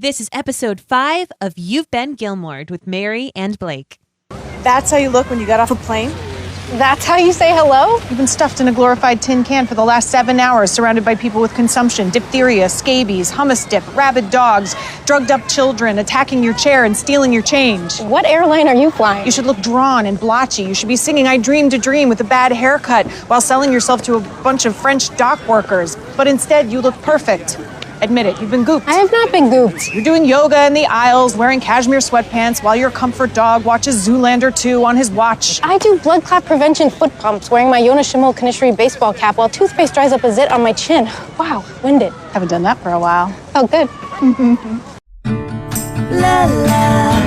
This is episode 5 of You've Been Gilmored with Mary and Blake. That's how you look when you got off a plane? That's how you say hello? You've been stuffed in a glorified tin can for the last 7 hours, surrounded by people with consumption, diphtheria, scabies, hummus dip, rabid dogs, drugged up children, attacking your chair and stealing your change. What airline are you flying? You should look drawn and blotchy. You should be singing I Dreamed a Dream with a bad haircut while selling yourself to a bunch of French dock workers. But instead, you look perfect. Admit it, you've been gooped. I have not been gooped. You're doing yoga in the aisles, wearing cashmere sweatpants while your comfort dog watches Zoolander 2 on his watch. I do blood clot prevention foot pumps wearing my Jonas Schimmel Kanishri baseball cap while toothpaste dries up a zit on my chin. Wow, winded. Haven't done that for a while. Oh, good. La la,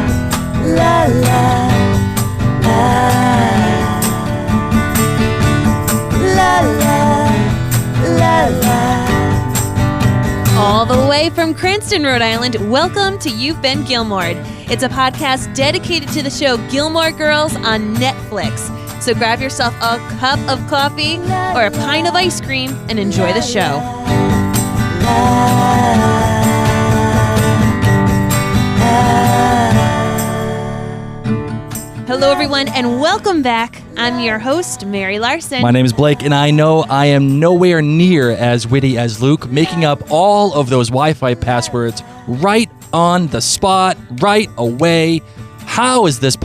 la la, la, la, la, la. All the way from Cranston, Rhode Island, welcome to You've Been Gilmored. It's a podcast dedicated to the show Gilmore Girls on Netflix. So grab yourself a cup of coffee or a pint of ice cream and enjoy the show. Hello, everyone, and welcome back. I'm your host, Mary Larson. My name is Blake, and I know I am nowhere near as witty as Luke, making up all of those Wi-Fi passwords right on the spot, right away. How is this?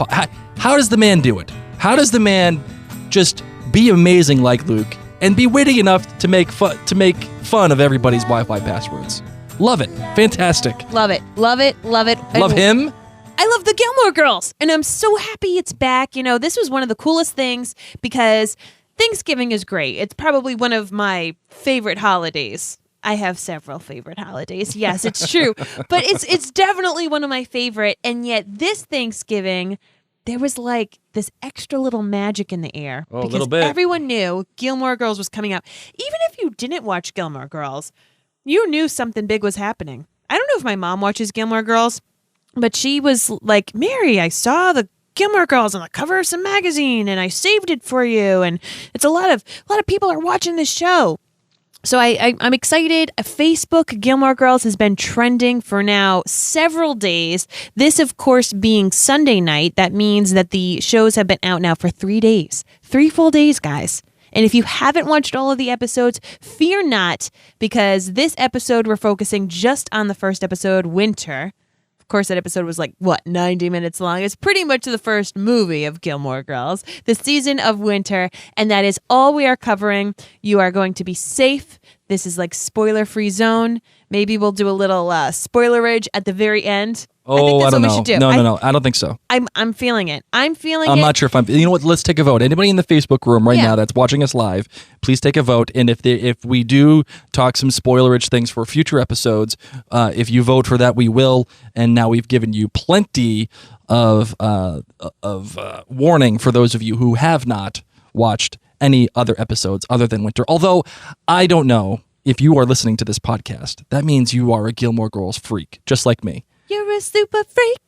How does the man do it? How does the man just be amazing like Luke and be witty enough to make fun of everybody's Wi-Fi passwords? Love it. Fantastic. Love it. Love it. Love it. Love him. I love the Gilmore Girls, and I'm so happy it's back. You know, this was one of the coolest things because Thanksgiving is great. It's probably one of my favorite holidays. I have several favorite holidays. Yes, it's true. But it's definitely one of my favorite, and yet this Thanksgiving, there was like this extra little magic in the air. Oh, because a little bit. Everyone knew Gilmore Girls was coming out. Even if you didn't watch Gilmore Girls, you knew something big was happening. I don't know if my mom watches Gilmore Girls, but she was like, Mary, I saw the Gilmore Girls on the cover of some magazine, and I saved it for you. And it's a lot of people are watching this show. So I'm excited. Facebook Gilmore Girls has been trending for now several days. This, of course, being Sunday night. That means that the shows have been out now for 3 days. 3 full days, guys. And if you haven't watched all of the episodes, fear not, because this episode we're focusing just on the first episode, Winter. Of course, that episode was 90 minutes long. It's pretty much the first movie of Gilmore Girls, the season of Winter, and that is all we are covering. You are going to be safe. This is spoiler-free zone. Maybe we'll do a little spoilerage at the very end. Oh, I don't know. We should do. No. I don't think so. I'm feeling it. I'm not sure if I'm. You know what? Let's take a vote. Anybody in the Facebook room right now that's watching us live, please take a vote. And if we do talk some spoilerage things for future episodes, if you vote for that, we will. And now we've given you plenty of warning for those of you who have not watched any other episodes other than Winter. Although I don't know if you are listening to this podcast, that means you are a Gilmore Girls freak, just like me. You're a super freak.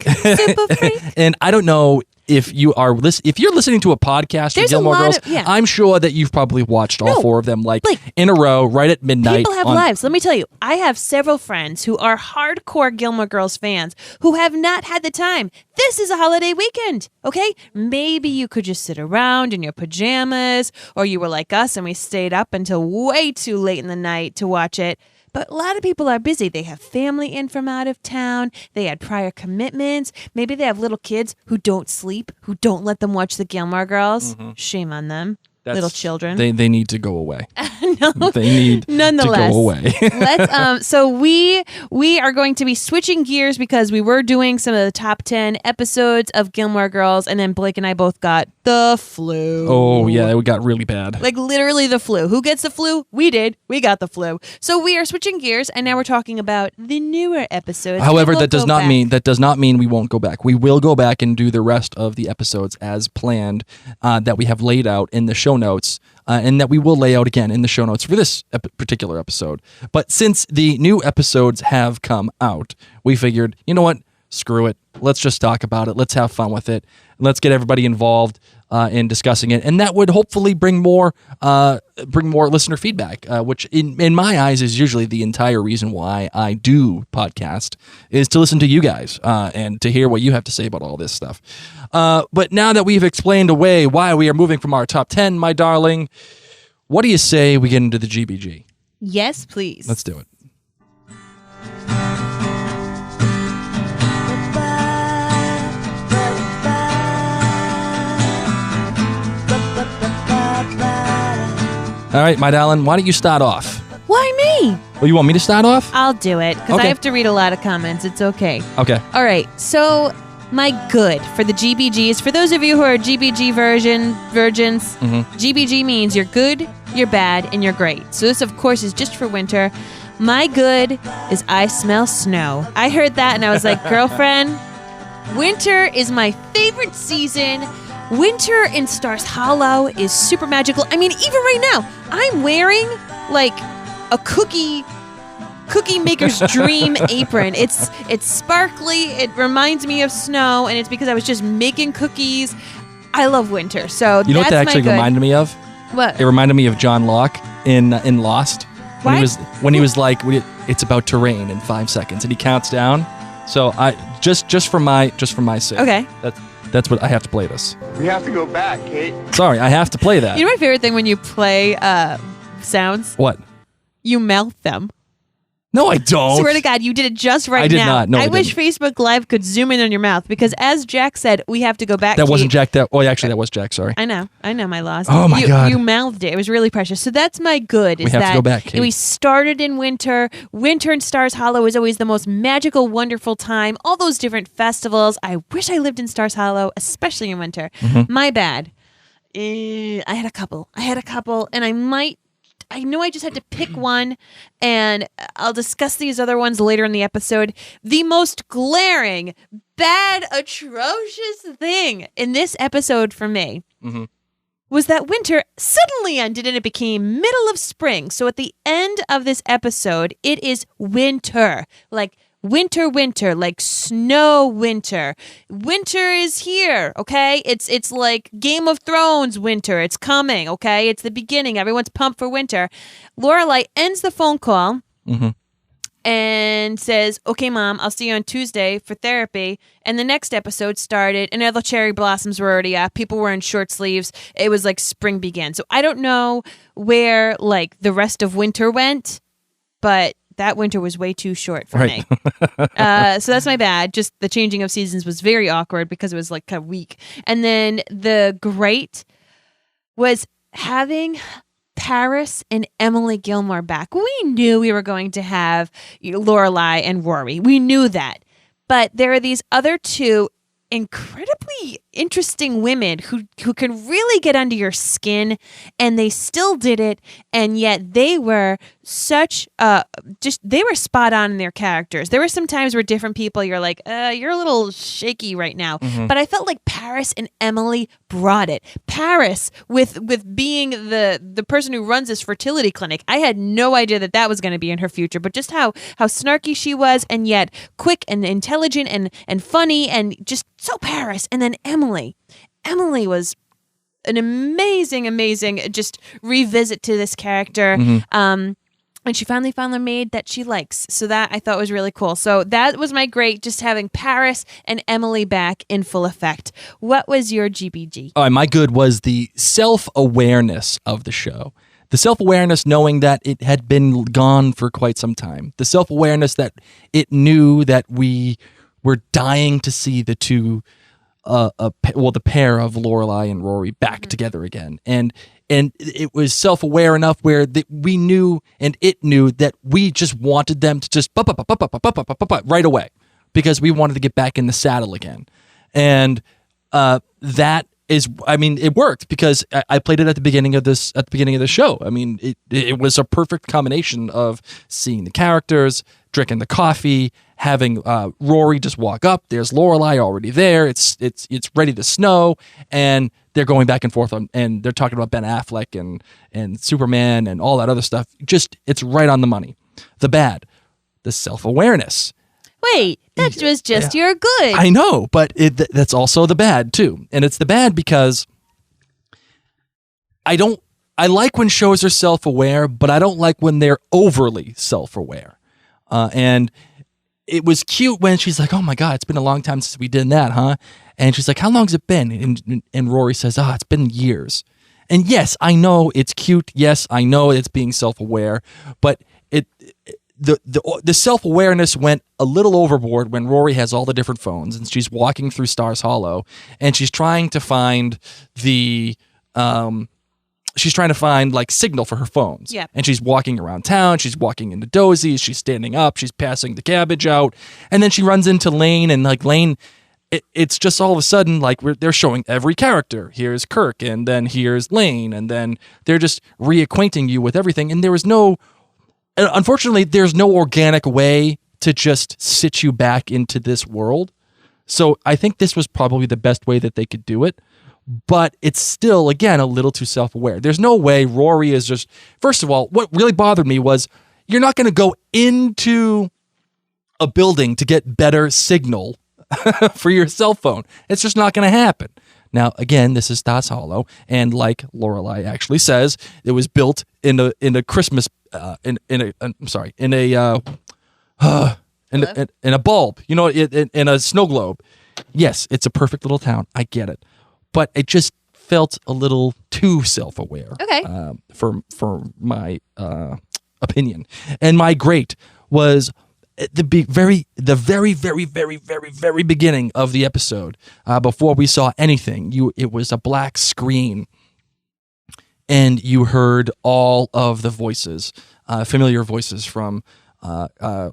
And I don't know if you are if you're listening to a podcast There's of Gilmore Girls, yeah. I'm sure that you've probably watched all 4 of them in a row right at midnight. People have lives. Let me tell you, I have several friends who are hardcore Gilmore Girls fans who have not had the time. This is a holiday weekend, okay? Maybe you could just sit around in your pajamas, or you were like us and we stayed up until way too late in the night to watch it. But a lot of people are busy. They have family in from out of town. They had prior commitments. Maybe they have little kids who don't sleep, who don't let them watch the Gilmore Girls. Mm-hmm. Shame on them. Little children. They need to go away. No, they need nonetheless, to go away. Let's. So we are going to be switching gears because we were doing some of the top 10 episodes of Gilmore Girls, and then Blake and I both got the flu. Oh yeah, it got really bad. Literally the flu. Who gets the flu? We did. We got the flu. So we are switching gears, and now we're talking about the newer episodes. However, that does not mean we won't go back. We will go back and do the rest of the episodes as planned that we have laid out in the show notes, and that we will lay out again in the show notes for this particular episode. But since the new episodes have come out, we figured, you know what? Screw it. Let's just talk about it. Let's have fun with it. Let's get everybody involved. in discussing it, and that would hopefully bring more listener feedback, which in my eyes is usually the entire reason why I do podcast, is to listen to you guys and to hear what you have to say about all this stuff. But now that we've explained away why we are moving from our top 10, my darling, what do you say we get into the GBG? Yes, please. Let's do it. All right, my darling, why don't you start off? Why me? Oh, you want me to start off? I'll do it because I Okay. have to read a lot of comments. It's okay. Okay. All right. So my good for the GBGs, for those of you who are GBG virgins, GBG means you're good, you're bad, and you're great. So this, of course, is just for winter. My good is I smell snow. I heard that and I was like, girlfriend, winter is my favorite season. Winter in Stars Hollow is super magical. I mean, even right now, I'm wearing like a cookie maker's dream apron. It's sparkly. It reminds me of snow, and it's because I was just making cookies. I love winter, so You know what that's that my actually good. reminded me of? What? It reminded me of John Locke in Lost. What? When he was like, it's about to rain in 5 seconds, and he counts down. So I just for my sake. Okay. That's what I have to play this. We have to go back, Kate. Sorry, I have to play that. You know my favorite thing when you play sounds? What? You mouth them. No, I don't. Swear to God, you did it just right now. I did not. No, I wish didn't. Facebook Live could zoom in on your mouth because, as Jack said, we have to go back. That Kate. wasn't Jack. Actually, that was Jack. Sorry. I know my loss. Oh, my God. You mouthed it. It was really precious. So that's my good. Is We have to that go back, Kate. we started in winter. Winter in Stars Hollow is always the most magical, wonderful time. All those different festivals. I wish I lived in Stars Hollow, especially in winter. Mm-hmm. My bad. I had a couple, and I know I just had to pick one, and I'll discuss these other ones later in the episode. The most glaring, bad, atrocious thing in this episode for me was that winter suddenly ended and it became middle of spring. So at the end of this episode, it is winter. Like winter, like snow winter. Winter is here, okay? It's like Game of Thrones winter. It's coming, okay? It's the beginning. Everyone's pumped for winter. Lorelei ends the phone call and says, okay, Mom, I'll see you on Tuesday for therapy. And the next episode started, and all the cherry blossoms were already up. People were in short sleeves. It was like spring began. So I don't know where like the rest of winter went, but that winter was way too short for me. So that's my bad. Just the changing of seasons was very awkward because it was like a week. And then the great was having Paris and Emily Gilmore back. We knew we were going to have Lorelei and Rory. We knew that. But there are these other two incredibly interesting women who can really get under your skin, and they still did it, and yet they were such they were spot on in their characters. There were some times where different people you're like, you're a little shaky right now. But I felt like Paris and Emily brought it. Paris with being the person who runs this fertility clinic. I had no idea that was going to be in her future, but just how snarky she was, and yet quick and intelligent and funny and just so Paris. And then Emily was an amazing just revisit to this character. And she finally found the maid that she likes. So that I thought was really cool. So that was my great, just having Paris and Emily back in full effect. What was your GBG? All right, my good was the self-awareness of the show. The self-awareness knowing that it had been gone for quite some time. The self-awareness that it knew that we were dying to see the two, the pair of Lorelei and Rory back together again. And it was self-aware enough where we knew and it knew that we just wanted them to just right away because we wanted to get back in the saddle again. And that is, I mean, it worked because I played it at the beginning of the show. I mean, it was a perfect combination of seeing the characters, drinking the coffee, having Rory just walk up. There's Lorelei already there. It's ready to snow, and they're going back and forth and they're talking about Ben Affleck and Superman and all that other stuff. Just it's right on the money. The bad, the self-awareness. Wait, that was just your good. I know, but that's also the bad too. And it's the bad because I like when shows are self-aware, but I don't like when they're overly self-aware. And it was cute when she's like, oh my God, it's been a long time since we did that, huh? And she's like, how long's it been? And Rory says, it's been years. And yes, I know it's cute. Yes, I know it's being self-aware, but the self-awareness went a little overboard when Rory has all the different phones and she's walking through Stars Hollow and she's trying to find like signal for her phones. Yeah. And she's walking around town. She's walking into Dozie's. She's standing up. She's passing the cabbage out. And then she runs into Lane, and like Lane, it's just all of a sudden like they're showing every character. Here's Kirk, and then here's Lane, and then they're just reacquainting you with everything. And unfortunately, there's no organic way to just sit you back into this world. So I think this was probably the best way that they could do it. But it's still, again, a little too self-aware. There's no way Rory is just... First of all, what really bothered me was you're not going to go into a building to get better signal for your cell phone. It's just not going to happen. Now, again, this is Stars Hollow, and like Lorelei actually says, it was built in a Christmas... in a bulb, in a snow globe. Yes, it's a perfect little town. I get it. But it just felt a little too self-aware. Okay. For my opinion. And my great was the very, very, very, very beginning of the episode. Before we saw anything, it was a black screen, and you heard all of the voices, familiar voices from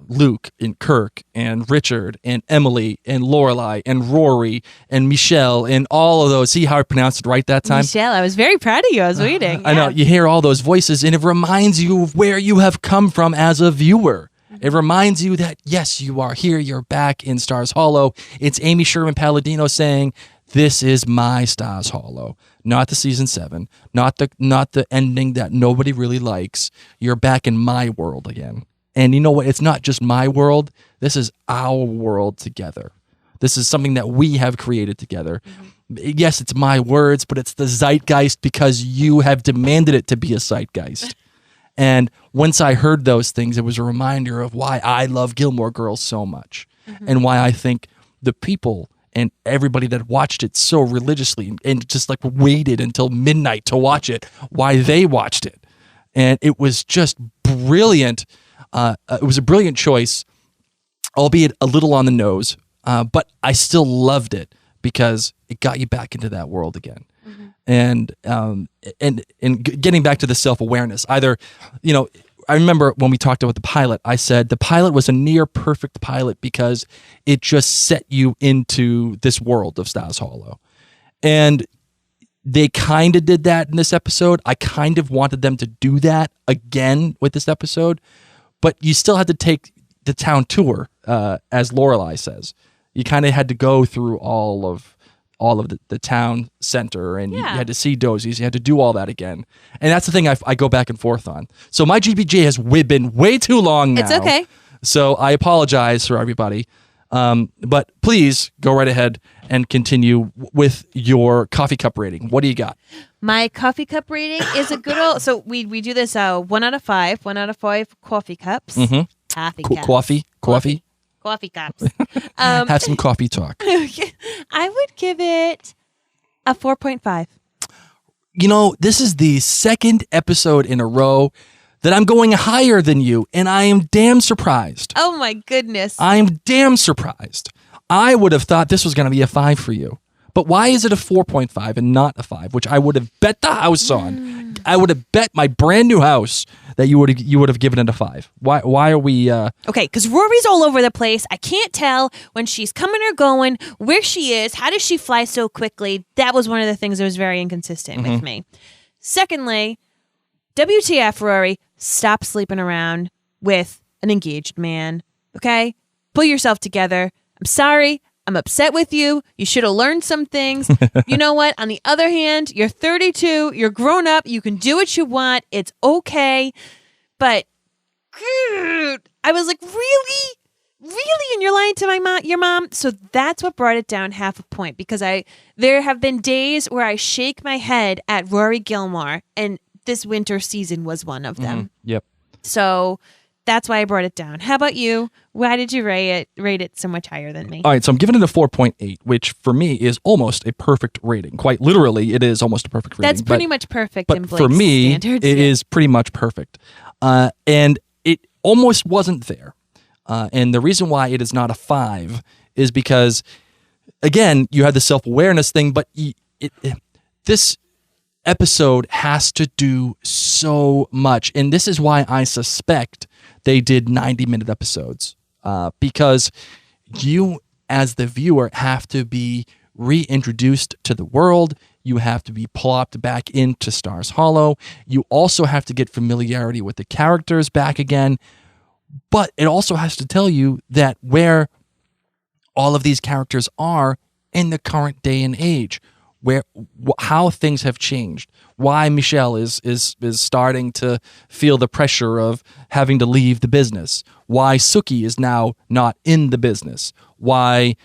Luke and Kirk and Richard and Emily and Lorelei and Rory and Michelle and all of those. See how I pronounced it right that time? Michelle, I was very proud of you. I was waiting. I know. You hear all those voices, and it reminds you of where you have come from as a viewer. It reminds you that, yes, you are here. You're back in Stars Hollow. It's Amy Sherman Palladino saying, this is my Stars Hollow, not the season 7, not the ending that nobody really likes. You're back in my world again. And you know what? It's not just my world. This is our world together. This is something that we have created together. Mm-hmm. Yes, it's my words, but it's the zeitgeist because you have demanded it to be a zeitgeist. And once I heard those things, it was a reminder of why I love Gilmore Girls so much, and why I think the people and everybody that watched it so religiously and just like waited until midnight to watch it, why they watched it. And it was just brilliant. It was a brilliant choice, albeit a little on the nose, but I still loved it because it got you back into that world again. And getting back to the self-awareness, I remember when we talked about the pilot, I said the pilot was a near perfect pilot because it just set you into this world of Stars Hollow. And they kind of did that in this episode. I kind of wanted them to do that again with this episode, but you still had to take the town tour, as Lorelei says. You kind of had to go through all of the town center, and you had to see Dozie's. You had to do all that again. And that's the thing I go back and forth on. So my GBG has been way too long now. It's okay. So I apologize for everybody. But please go right ahead and continue with your coffee cup rating. What do you got? My coffee cup rating is a good old... So we do this 1 out of 5. 1 out of 5 coffee cups. Mm-hmm. Coffee cups. Coffee? Coffee cups. Have some coffee talk. I would give it a 4.5. This is the second episode in a row that I'm going higher than you, and I am damn surprised. Oh my goodness. I'm damn surprised. I would have thought this was going to be a 5 for you. But why is it a 4.5 and not a 5, which I would have bet the house on? I would have bet my brand new house that you would have given it a 5. Why are we... Okay, because Rory's all over the place. I can't tell when she's coming or going, where she is, how does she fly so quickly? That was one of the things that was very inconsistent with me. Secondly, WTF, Rory, stop sleeping around with an engaged man, okay? Pull yourself together. I'm sorry. I'm upset with you. You should have learned some things. You know what? On the other hand, you're 32. You're grown up. You can do what you want. It's okay. But I was like, really? Really? And you're lying to your mom? So that's what brought it down half a point, because there have been days where I shake my head at Rory Gilmore, and this winter season was one of them. Yep. So that's why I brought it down. How about you? Why did you rate it so much higher than me? All right, so I'm giving it a 4.8, which for me is almost a perfect rating. Quite literally, it is almost a perfect rating. That's pretty much perfect in But Blake's for me, standards. it is pretty much perfect. And it almost wasn't there. And the reason why it is not a 5 is because, again, you had the self-awareness thing, but this episode has to do so much. And this is why I suspect they did 90-minute episodes, because you, as the viewer, have to be reintroduced to the world. You have to be plopped back into Stars Hollow. You also have to get familiarity with the characters back again. But it also has to tell you that where all of these characters are in the current day and age, how things have changed, why Michelle is starting to feel the pressure of having to leave the business, why Suki is now not in the business, why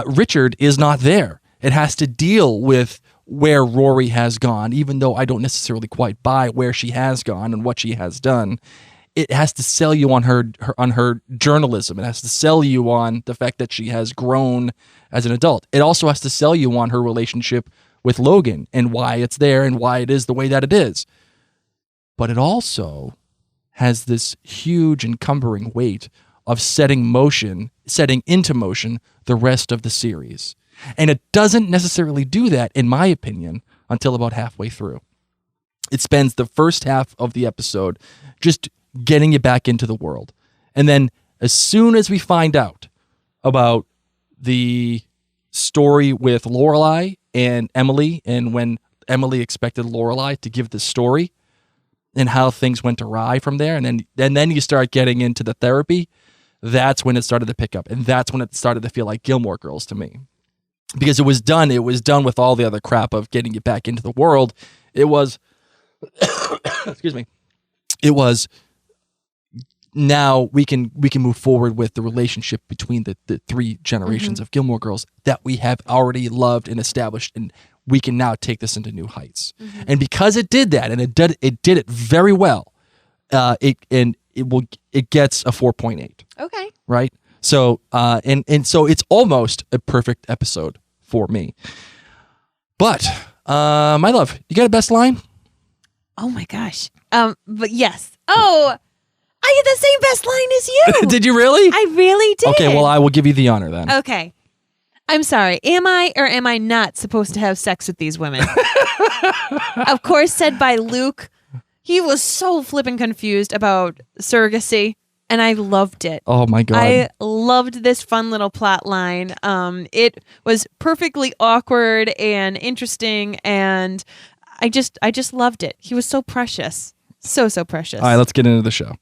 Richard is not there. It has to deal with where Rory has gone, even though I don't necessarily quite buy where she has gone and what she has done. It has to sell you on her journalism. It has to sell you on the fact that she has grown as an adult. It also has to sell you on her relationship with Logan and why it's there and why it is the way that it is. But it also has this huge encumbering weight of setting into motion the rest of the series. And it doesn't necessarily do that, in my opinion, until about halfway through. It spends the first half of the episode just getting you back into the world. And then as soon as we find out about the story with Lorelei and Emily, and when Emily expected Lorelei to give the story and how things went awry from there, and then you start getting into the therapy, that's when it started to pick up. And that's when it started to feel like Gilmore Girls to me. Because it was done with all the other crap of getting you back into the world. It was excuse me. It was, now we can move forward with the relationship between the three generations of Gilmore Girls that we have already loved and established, and we can now take this into new heights. And because it did that, and it did it very well, it gets a 4.8. Okay. Right? So and so it's almost a perfect episode for me. But my love, you got a best line? Oh my gosh. But yes. Oh, I had the same best line as you. Did you really? I really did. Okay, well, I will give you the honor then. Okay. I'm sorry. Am I or am I not supposed to have sex with these women? Of course, said by Luke. He was so flippin' confused about surrogacy, and I loved it. Oh my God. I loved this fun little plot line. It was perfectly awkward and interesting, and I just loved it. He was so precious. So precious. All right, let's get into the show.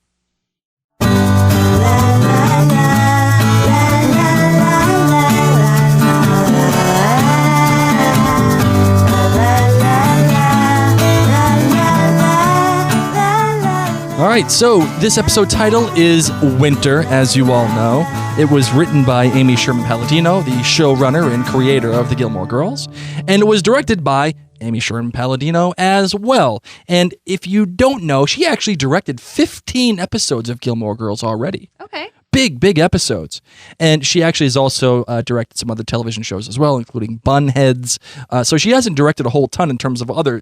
All right, so this episode title is Winter, as you all know. It was written by Amy Sherman-Palladino, the showrunner and creator of the Gilmore Girls, and it was directed by Amy Sherman-Palladino as well. And if you don't know, she actually directed 15 episodes of Gilmore Girls already. Okay. Big episodes. And she actually has also directed some other television shows as well, including Bunheads. So she hasn't directed a whole ton in terms of other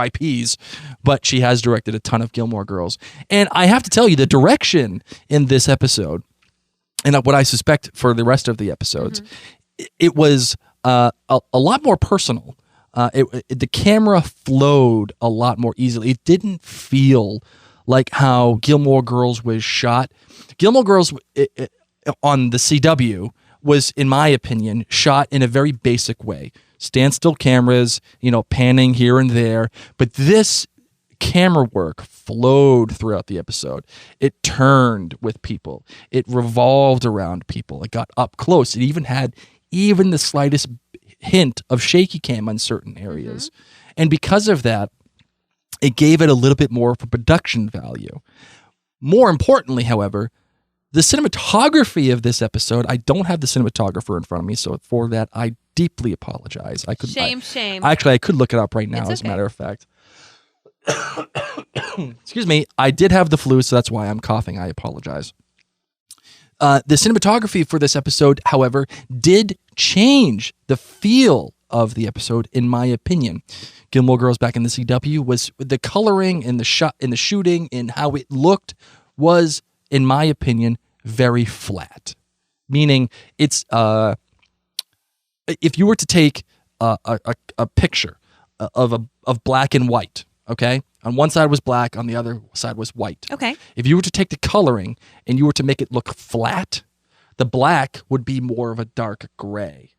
IPs, but she has directed a ton of Gilmore Girls. And I have to tell you, the direction in this episode, and what I suspect for the rest of the episodes, it was a lot more personal. The camera flowed a lot more easily. It didn't feel like how Gilmore Girls was shot. Gilmore Girls on the CW was, in my opinion, shot in a very basic way. Standstill cameras, panning here and there. But this camera work flowed throughout the episode. It turned with people. It revolved around people. It got up close. It even had the slightest hint of shaky cam on certain areas. And because of that, it gave it a little bit more of a production value. More importantly, however, the cinematography of this episode, I don't have the cinematographer in front of me, so for that, I deeply apologize. Shame. Actually, I could look it up right now, as a matter of fact. Excuse me. I did have the flu, so that's why I'm coughing. I apologize. The cinematography for this episode, however, did change the feel of the episode, in my opinion. Gilmore Girls back in the CW was the coloring and the shot and the shooting and how it looked was, in my opinion, very flat. Meaning, it's if you were to take a picture of black and white, okay, on one side was black, on the other side was white. Okay. If you were to take the coloring and you were to make it look flat, the black would be more of a dark gray,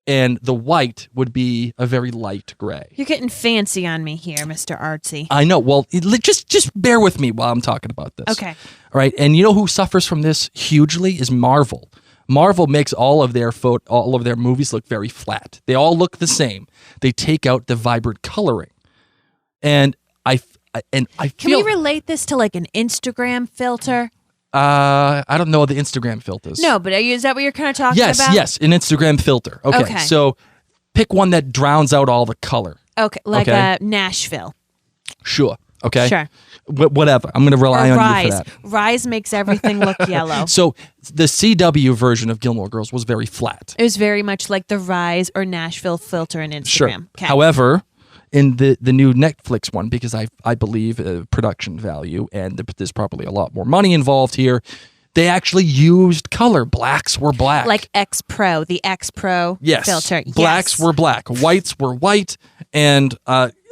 and the white would be a very light gray. You're getting fancy on me here, Mr. Artsy. I know. Well, just bear with me while I'm talking about this. Okay. All right. And you know who suffers from this hugely is Marvel. Marvel makes all of their movies look very flat. They all look the same. They take out the vibrant coloring, and I feel. Can we relate this to like an Instagram filter? I don't know the Instagram filters. No, but is that what you're kind of talking about? Yes, an Instagram filter. Okay, so pick one that drowns out all the color. Okay, like Nashville. Sure. Okay. Sure. Whatever. I'm going to rely on you for that. Rise makes everything look yellow. So the CW version of Gilmore Girls was very flat. It was very much like the Rise or Nashville filter in Instagram. Sure. Okay. However, in the new Netflix one, because I believe production value and there's probably a lot more money involved here, they actually used color. Blacks were black. Like X Pro, the X Pro filter. Blacks were black. Whites were white. And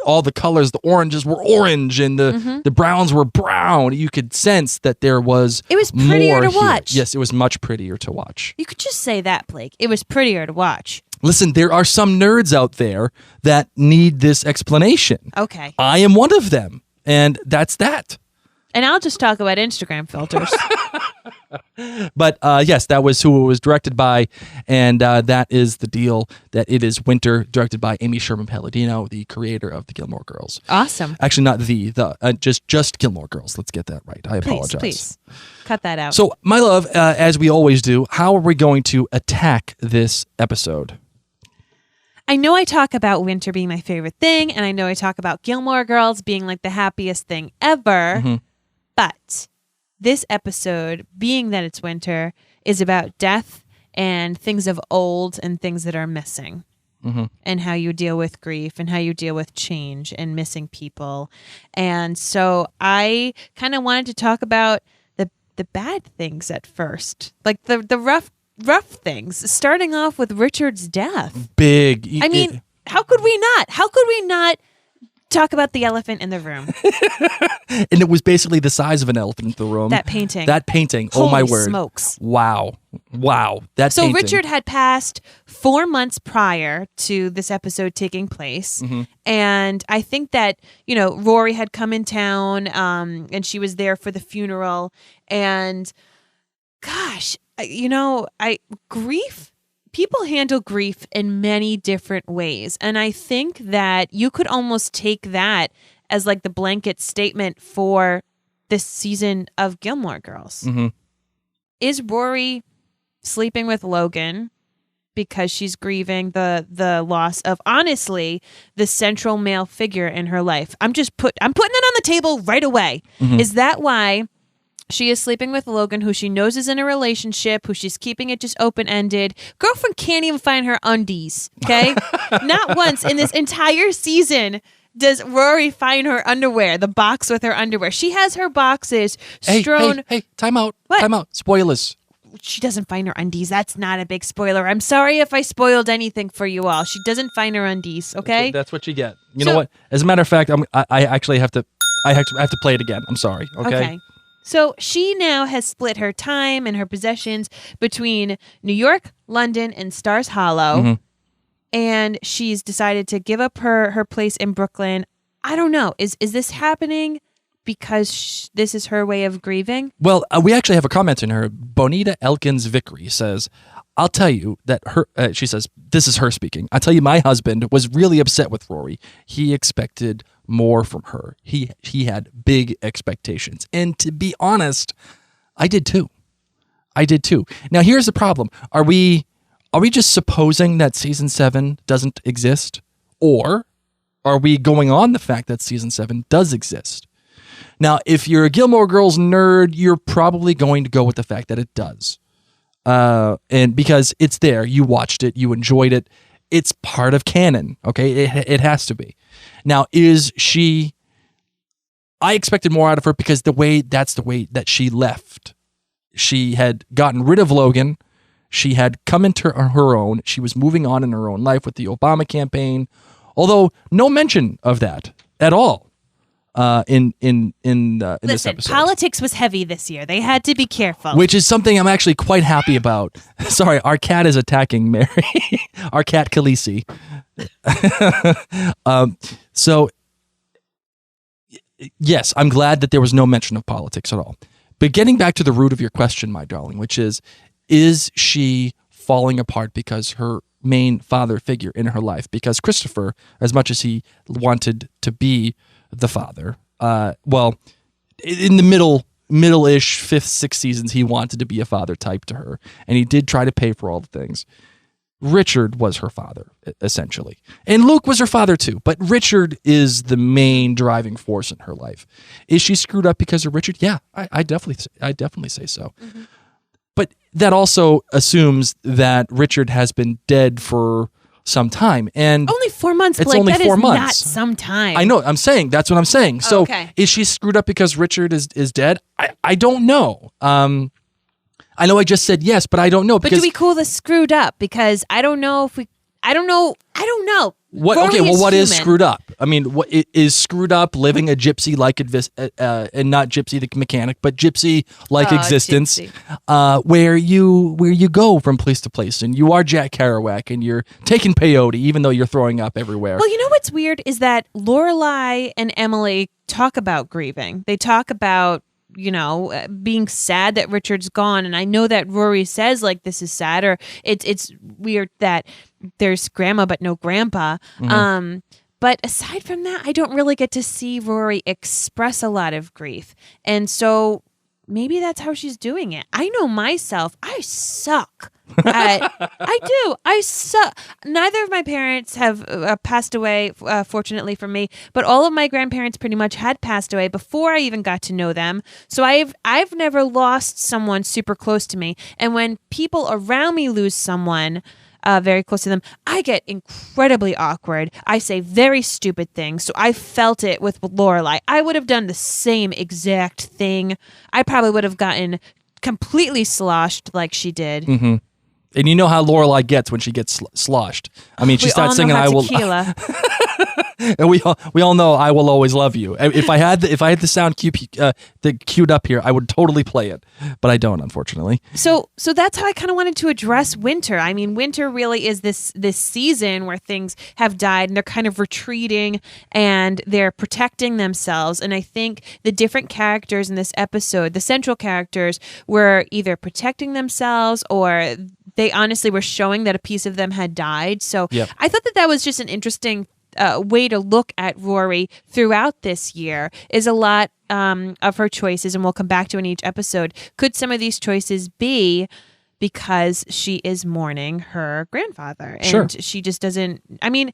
all the colors, the oranges were orange and the browns were brown. You could sense that there was It was prettier more to here. watch. Yes, it was much prettier to watch. You could just say that, Blake. It was prettier to watch. Listen, there are some nerds out there that need this explanation. Okay. I am one of them, and that's that. And I'll just talk about Instagram filters. But yes, that was who it was directed by, and that is the deal, that it is Winter, directed by Amy Sherman Palladino, the creator of the Gilmore Girls. Awesome. Actually, not just Gilmore Girls. Let's get that right. I apologize. Please, cut that out. So, my love, as we always do, how are we going to attack this episode? I know I talk about winter being my favorite thing, and I know I talk about Gilmore Girls being like the happiest thing ever, but this episode, being that it's winter, is about death and things of old and things that are missing, and how you deal with grief and how you deal with change and missing people. And so I kind of wanted to talk about the bad things at first, like the rough things, starting off with Richard's death. Big. I mean, how could we not? How could we not talk about the elephant in the room? And it was basically the size of an elephant in the room. That painting. Oh my word. Smokes. Wow. So Richard had passed 4 months prior to this episode taking place. And I think that, Rory had come in town and she was there for the funeral. And gosh, grief, people handle grief in many different ways. And I think that you could almost take that as like the blanket statement for this season of Gilmore Girls. Is Rory sleeping with Logan because she's grieving the loss of, honestly, the central male figure in her life? I'm putting it on the table right away. Is that why she is sleeping with Logan, who she knows is in a relationship, who she's keeping it just open-ended? Girlfriend can't even find her undies, okay? Not once in this entire season does Rory find her underwear, the box with her underwear. She has her boxes strewn. Hey, time out. What? Time out. Spoilers. She doesn't find her undies. That's not a big spoiler. I'm sorry if I spoiled anything for you all. She doesn't find her undies, okay? That's what you get. You know what? As a matter of fact, I actually have to play it again. I'm sorry, okay? So she now has split her time and her possessions between New York, London, and Stars Hollow. And she's decided to give up her place in Brooklyn. I don't know. Is this happening because this is her way of grieving? Well, we actually have a comment in her. Bonita Elkins Vickery says, I'll tell you that she says, this is her speaking. I'll tell you, my husband was really upset with Rory. He expected more from her. He had big expectations. And to be honest, I did too. Now here's the problem. Are we just supposing that season 7 doesn't exist? Or are we going on the fact that season 7 does exist? Now, if you're a Gilmore Girls nerd, you're probably going to go with the fact that it does. And because it's there, you watched it, you enjoyed it, it's part of canon, okay? It has to be. Now, I expected more out of her because that's the way that she left. She had gotten rid of Logan. She had come into her own. She was moving on in her own life with the Obama campaign, although no mention of that at all in this episode. Politics was heavy this year. They had to be careful. Which is something I'm actually quite happy about. Sorry, our cat is attacking Mary. Our cat Khaleesi. So, yes, I'm glad that there was no mention of politics at all. But getting back to the root of your question, my darling, which is she falling apart because her main father figure in her life? Because Christopher, as much as he wanted to be the father, in the middle-ish 5th, 6th seasons, he wanted to be a father type to her. And he did try to pay for all the things. Richard was her father, essentially. And Luke was her father too, but Richard is the main driving force in her life. Is she screwed up because of Richard? Yeah, I definitely say so. Mm-hmm. But that also assumes that Richard has been dead for some time. And only 4 months, Blake. It's only that 4 is months. Not some time. I know, that's what I'm saying. So okay. Is she screwed up because Richard is dead? I don't know. I know I just said yes, but I don't know. But do we call this screwed up? Because I don't know if we... I don't know. What? Rory Okay, well, what human. is screwed up? I mean, what is screwed up? Living a gypsy-like and not Gypsy the mechanic, but gypsy-like existence, gypsy. Where you go from place to place, and you are Jack Kerouac, and you're taking peyote, even though you're throwing up everywhere. Well, you know what's weird is that Lorelei and Emily talk about grieving. They talk about being sad that Richard's gone, and I know that Rory says like this is sad, or it's weird that there's grandma but no grandpa. Mm-hmm. But aside from that, I don't really get to see Rory express a lot of grief, and so maybe that's how she's doing it. I know myself, I suck. I do. I suck. Neither of my parents have passed away, fortunately for me, but all of my grandparents pretty much had passed away before I even got to know them. So I've never lost someone super close to me. And when people around me lose someone very close to them, I get incredibly awkward. I say very stupid things. So I felt it with Lorelei. I would have done the same exact thing. I probably would have gotten completely sloshed like she did. Mm-hmm. And you know how Lorelei gets when she gets sloshed. I mean, she starts singing "I Will," and we all know "I Will Always Love You." If I had the sound queued up here, I would totally play it, but I don't, unfortunately. So that's how I kind of wanted to address winter. I mean, winter really is this season where things have died and they're kind of retreating and they're protecting themselves. And I think the different characters in this episode, the central characters, were either protecting themselves or they honestly were showing that a piece of them had died. So yep. I thought that was just an interesting way to look at Rory throughout this year. Is a lot of her choices, and we'll come back to in each episode. Could some of these choices be because she is mourning her grandfather? And sure. She just doesn't... I mean,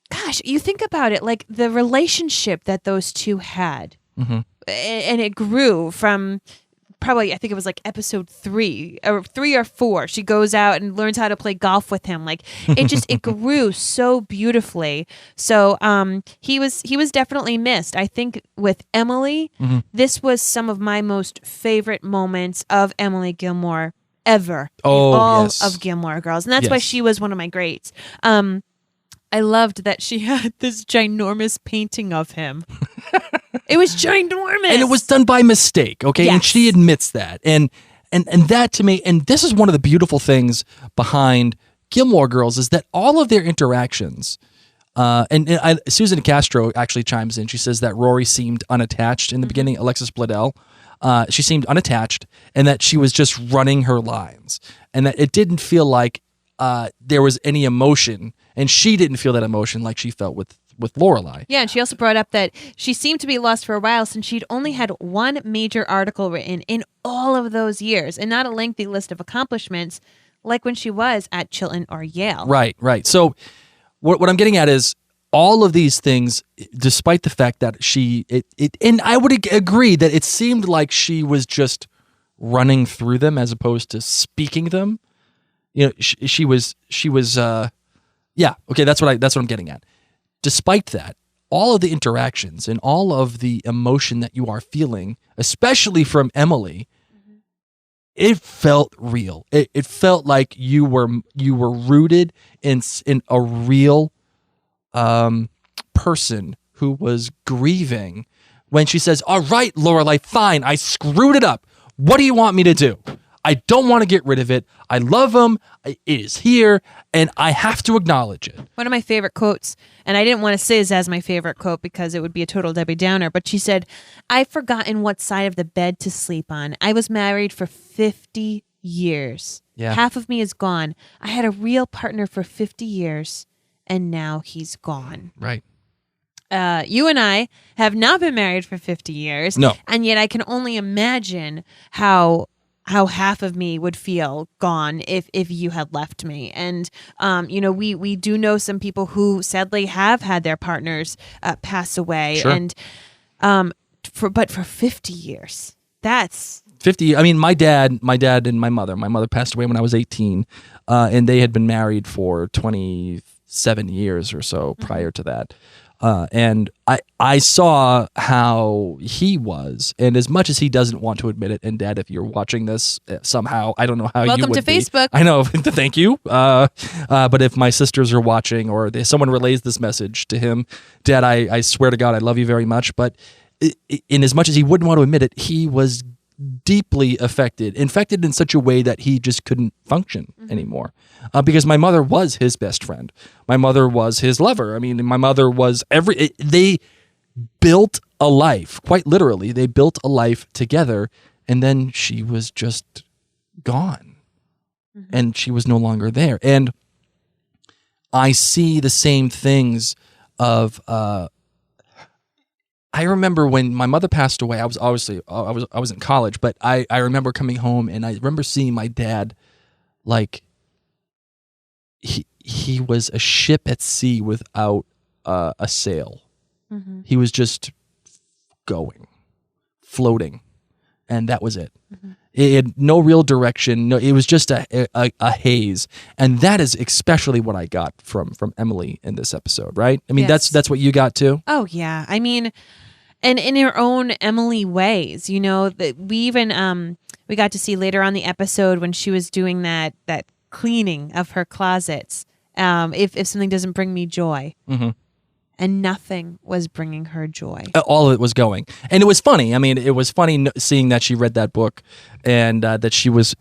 gosh, you think about it, like the relationship that those two had. Mm-hmm. And it grew from... probably, I think it was like episode 3 or 4. She goes out and learns how to play golf with him. Like it grew so beautifully. So he was definitely missed. I think with Emily, mm-hmm. this was some of my most favorite moments of Emily Gilmore ever. Oh, in all yes. of Gilmore Girls, and that's why she was one of my greats. I loved that she had this ginormous painting of him. It was ginormous. And it was done by mistake, okay? Yes. And she admits that. And that to me, and this is one of the beautiful things behind Gilmore Girls, is that all of their interactions, Susan Castro actually chimes in. She says that Rory seemed unattached in the beginning, Alexis Bledel. She seemed unattached, and that she was just running her lines. And that it didn't feel like there was any emotion, and she didn't feel that emotion like she felt with with Lorelei. Yeah, and she also brought up that she seemed to be lost for a while since she'd only had one major article written in all of those years, and not a lengthy list of accomplishments like when she was at Chilton or Yale. Right. So what I'm getting at is all of these things, despite the fact that and I would agree that it seemed like she was just running through them as opposed to speaking them. You know, she was yeah, okay, that's what I'm getting at. Despite that, all of the interactions and all of the emotion that you are feeling, especially from Emily, it felt real. It felt like you were rooted in a real person who was grieving when she says, "All right, Lorelei, fine, I screwed it up. What do you want me to do? I don't want to get rid of it. I love him. It is here, and I have to acknowledge it." One of my favorite quotes, and I didn't want to say this as my favorite quote because it would be a total Debbie Downer, but she said, "I've forgotten what side of the bed to sleep on. I was married for 50 years. Yeah. Half of me is gone. I had a real partner for 50 years, and now he's gone." Right. You and I have not been married for 50 years. No. And yet I can only imagine how half of me would feel gone if you had left me. And, we do know some people who sadly have had their partners pass away. Sure. And, but for 50 years, that's 50. I mean, my dad and my mother passed away when I was 18, and they had been married for 27 years or so prior to that. And I saw how he was, and as much as he doesn't want to admit it, and Dad, if you're watching this somehow, I don't know how you would welcome to be. Facebook. I know, thank you. But if my sisters are watching or someone relays this message to him, Dad, I swear to God, I love you very much. But in as much as he wouldn't want to admit it, he was deeply infected in such a way that he just couldn't function anymore. Because my mother was his best friend. My mother was his lover. I mean, my mother was they built a life, quite literally. They built a life together, and then she was just gone. And she was no longer there. And I see the same things of I remember when my mother passed away, I was in college, but I remember coming home and I remember seeing my dad like he was a ship at sea without a sail. He was just going, floating, and that was it. It had no real direction. No, it was just a haze, and that is especially what I got from Emily in this episode, right? I mean, Yes. that's what you got too. Oh yeah, I mean, and in her own Emily ways, that we even we got to see later on the episode when she was doing that cleaning of her closets. If something doesn't bring me joy, and nothing was bringing her joy. All of it was going, and it was funny. I mean, it was funny seeing that she read that book, and that she was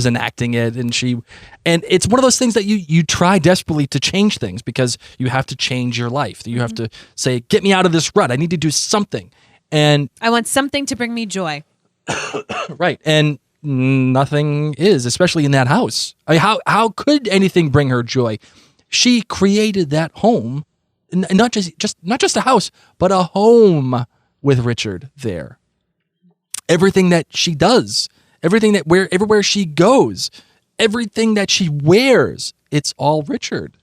enacting it, and it's one of those things that you try desperately to change things because you have to change your life. You have to say, "Get me out of this rut. I need to do something," and I want something to bring me joy. right, and nothing is, especially in that house. I mean, how could anything bring her joy? She created that home. Not just a house, but a home with Richard there. Everything that she does, everywhere she goes, everything that she wears, it's all Richard.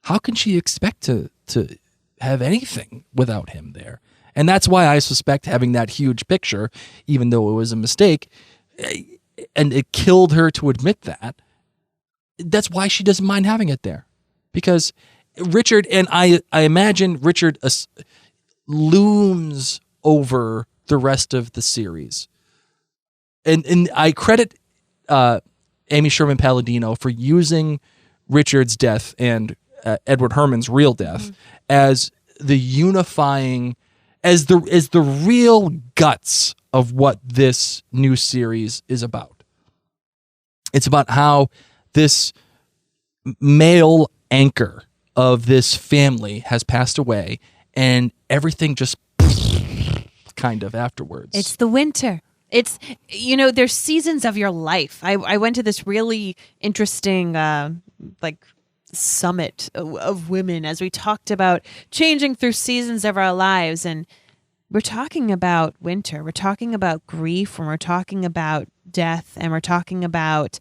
How can she expect to have anything without him there? And that's why I suspect having that huge picture, even though it was a mistake, and it killed her to admit that, that's why she doesn't mind having it there. Because Richard, and I imagine Richard looms over the rest of the series. And I credit Amy Sherman Palladino for using Richard's death and Edward Herman's real death as the unifying, as the real guts of what this new series is about. It's about how this male anchor of this family has passed away, and everything just kind of afterwards. It's the winter. It's, there's seasons of your life. I went to this really interesting, summit of women as we talked about changing through seasons of our lives. And we're talking about winter. We're talking about grief, and we're talking about death, and we're talking about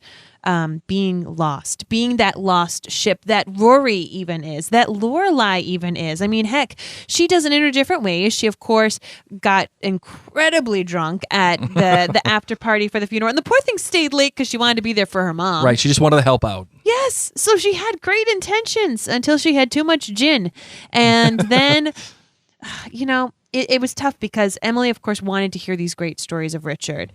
being lost, being that lost ship that Rory even is, that Lorelei even is. I mean, heck, she does it in her different ways. She, of course, got incredibly drunk at the after party for the funeral. And the poor thing stayed late because she wanted to be there for her mom. Right. She just wanted to help out. Yes. So she had great intentions until she had too much gin. And then, it was tough because Emily, of course, wanted to hear these great stories of Richard.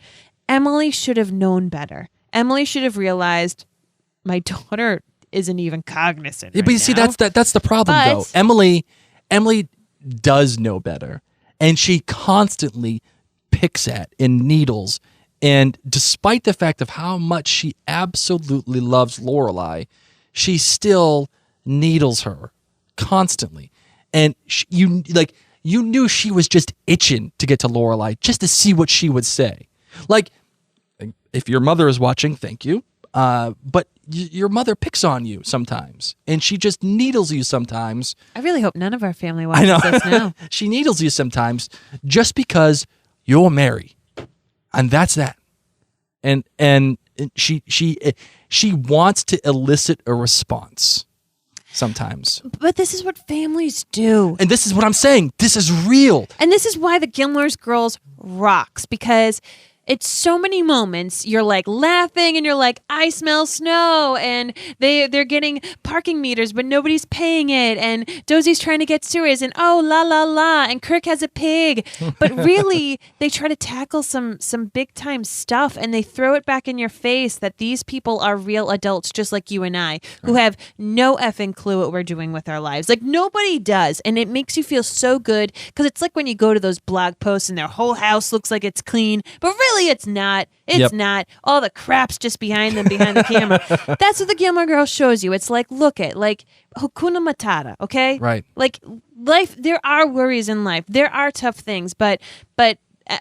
Emily should have known better. Emily should have realized my daughter isn't even cognizant. Yeah, but you see, that's the problem, though. Emily does know better, and she constantly picks at and needles. And despite the fact of how much she absolutely loves Lorelei, she still needles her constantly. And you knew she was just itching to get to Lorelei just to see what she would say. Like, if your mother is watching, thank you. But your mother picks on you sometimes, and she just needles you sometimes. I really hope none of our family watches this now. She needles you sometimes just because you're Mary, and that's that. And she wants to elicit a response sometimes. But this is what families do. And this is what I'm saying. This is real. And this is why the Gilmore Girls rocks, because it's so many moments you're like laughing and you're like, I smell snow, and they're getting parking meters but nobody's paying it, and Dosie's trying to get sewers, and oh la la la, and Kirk has a pig. But really they try to tackle some big time stuff, and they throw it back in your face that these people are real adults just like you and I, who have no effing clue what we're doing with our lives. Like, nobody does. And it makes you feel so good, because it's like when you go to those blog posts and their whole house looks like it's clean, but really it's not. It's not. All the crap's just behind them, behind the camera. That's what the Gilmore Girls shows you. It's like, look at, like, Hakuna Matata, okay? Right. Like, life, there are worries in life. There are tough things, but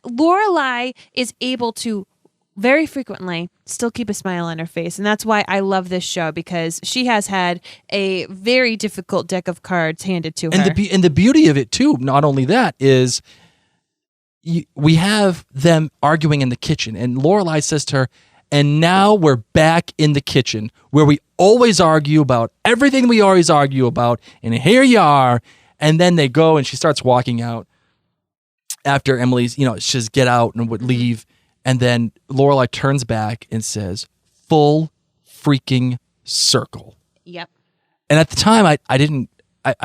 Lorelei is able to very frequently still keep a smile on her face. And that's why I love this show, because she has had a very difficult deck of cards handed to her. And the beauty of it, too, not only that, is we have them arguing in the kitchen, and Lorelei says to her, and now we're back in the kitchen where we always argue about everything we always argue about, and here you are. And then they go, and she starts walking out after Emily's, she says, get out, and would leave. And then Lorelei turns back and says, full freaking circle. Yep. And at the time, I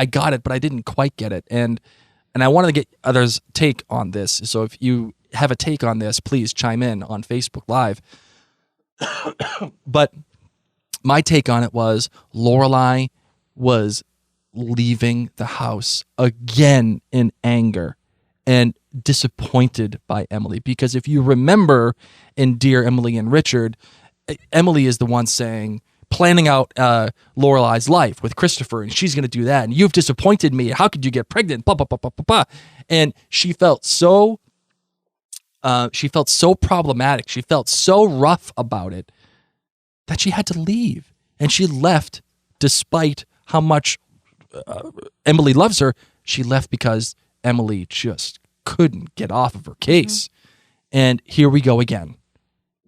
got it, but I didn't quite get it. And I wanted to get others' take on this. So if you have a take on this, please chime in on Facebook Live. But my take on it was Lorelei was leaving the house again in anger and disappointed by Emily. Because if you remember in Dear Emily and Richard, Emily is the one planning out Lorelei's life with Christopher, and she's going to do that. And you've disappointed me. How could you get pregnant? Blah, blah, blah, blah, blah, blah. And she felt so problematic. She felt so rough about it that she had to leave. And she left despite how much Emily loves her. She left because Emily just couldn't get off of her case. Mm-hmm. And here we go again.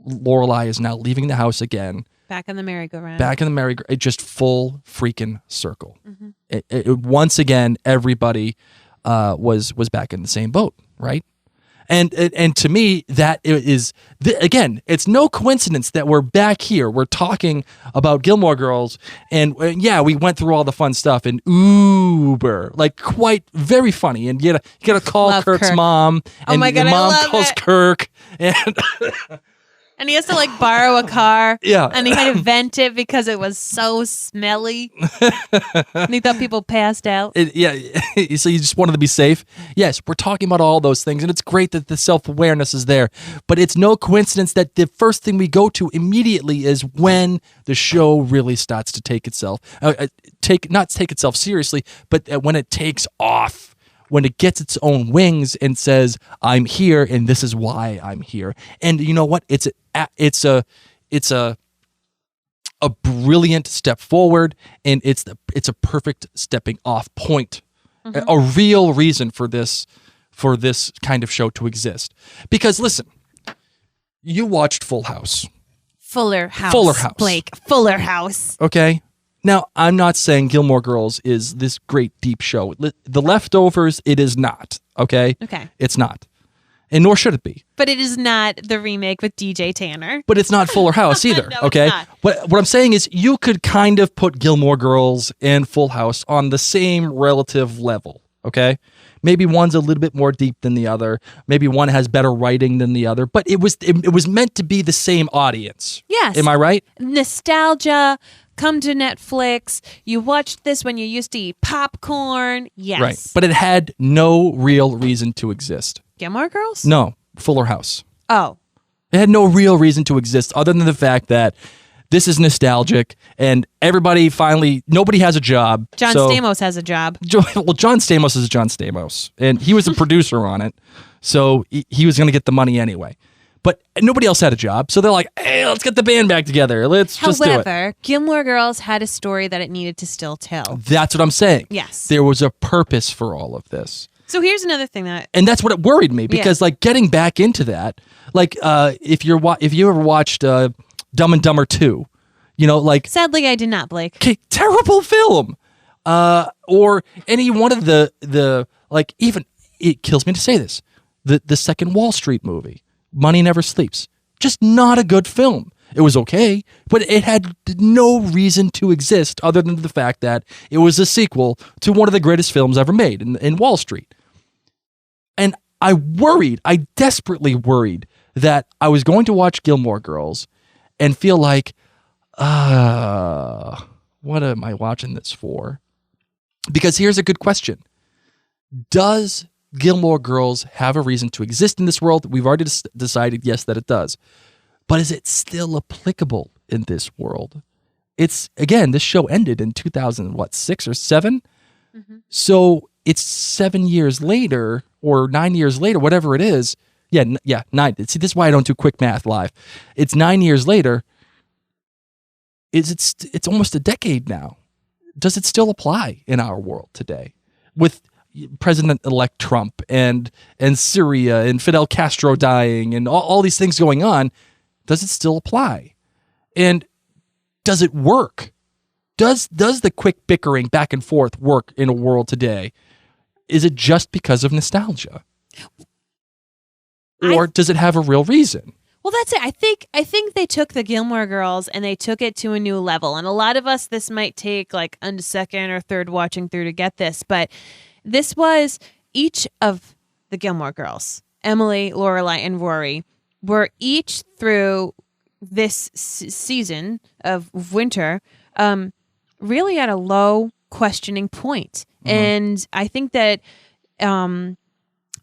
Lorelei is now leaving the house again. Back in the merry-go-round. It just full freaking circle. Mm-hmm. Once again, everybody was back in the same boat, right? And to me, that is again, it's no coincidence that we're back here. We're talking about Gilmore Girls, and yeah, we went through all the fun stuff and Uber, like quite very funny. And you gotta call Love Kirk's Kirk. mom, and oh my God, the mom I love calls it. Kirk, and and he has to like borrow a car. Yeah. And he had to vent it because it was so smelly. And he thought people passed out. So you just wanted to be safe. Yes, we're talking about all those things, and it's great that the self-awareness is there. But it's no coincidence that the first thing we go to immediately is when the show really starts to take itself, not take itself seriously, but when it takes off. When it gets its own wings and says, I'm here and this is why I'm here. And you know what? It's a a brilliant step forward, and it's a perfect stepping off point, a real reason for this kind of show to exist. Because listen, you watched Full House. Fuller House. Fuller House. Blake. Fuller House. Okay? Now, I'm not saying Gilmore Girls is this great deep show. The Leftovers, it is not. Okay? Okay. It's not. And nor should it be. But it is not the remake with DJ Tanner. But it's not Fuller House either. No, okay? it's not. What I'm saying is you could kind of put Gilmore Girls and Full House on the same relative level. Okay? Maybe one's a little bit more deep than the other. Maybe one has better writing than the other. But it was meant to be the same audience. Yes. Am I right? Nostalgia. Come to Netflix. You watched this when you used to eat popcorn. Yes. Right. But it had no real reason to exist. Gilmore Girls? No. Fuller House. Oh. It had no real reason to exist other than the fact that this is nostalgic and everybody nobody has a job. John Stamos has a job. Well, John Stamos is John Stamos, and he was a producer on it, so he was going to get the money anyway. But nobody else had a job, so they're like, hey, let's get the band back together. Let's just do it. However, Gilmore Girls had a story that it needed to still tell. That's what I'm saying. Yes. There was a purpose for all of this. So here's another thing And that's what it worried me, because like getting back into that, like if you ever watched Dumb and Dumber 2, you know, like Sadly, I did not, Blake. Okay, terrible film. Or any one of the like, even, it kills me to say this, the second Wall Street movie, Money Never Sleeps, just not a good film. It was okay, but it had no reason to exist other than the fact that it was a sequel to one of the greatest films ever made in Wall Street. And I desperately worried that I was going to watch Gilmore Girls and feel like, what am I watching this for? Because here's a good question. Does Gilmore Girls have a reason to exist in this world? We've already decided, yes, that it does. But is it still applicable in this world? It's, again, this show ended in 2006 or 7? Mm-hmm. So it's 7 years later or 9 years later, whatever it is. Yeah, 9. See, this is why I don't do quick math live. It's 9 years later. It's almost a decade now. Does it still apply in our world today with President-elect Trump and Syria and Fidel Castro dying and all these things going on? Does it still apply? And does it work? Does the quick bickering back and forth work in a world today? Is it just because of nostalgia? Or does it have a real reason? Well, that's it. I think they took the Gilmore Girls and they took it to a new level. And a lot of us, this might take like a second or third watching through to get this, but this was each of the Gilmore Girls, Emily, Lorelei, and Rory, were each through this season of winter really at a low questioning point. Mm-hmm. And I think that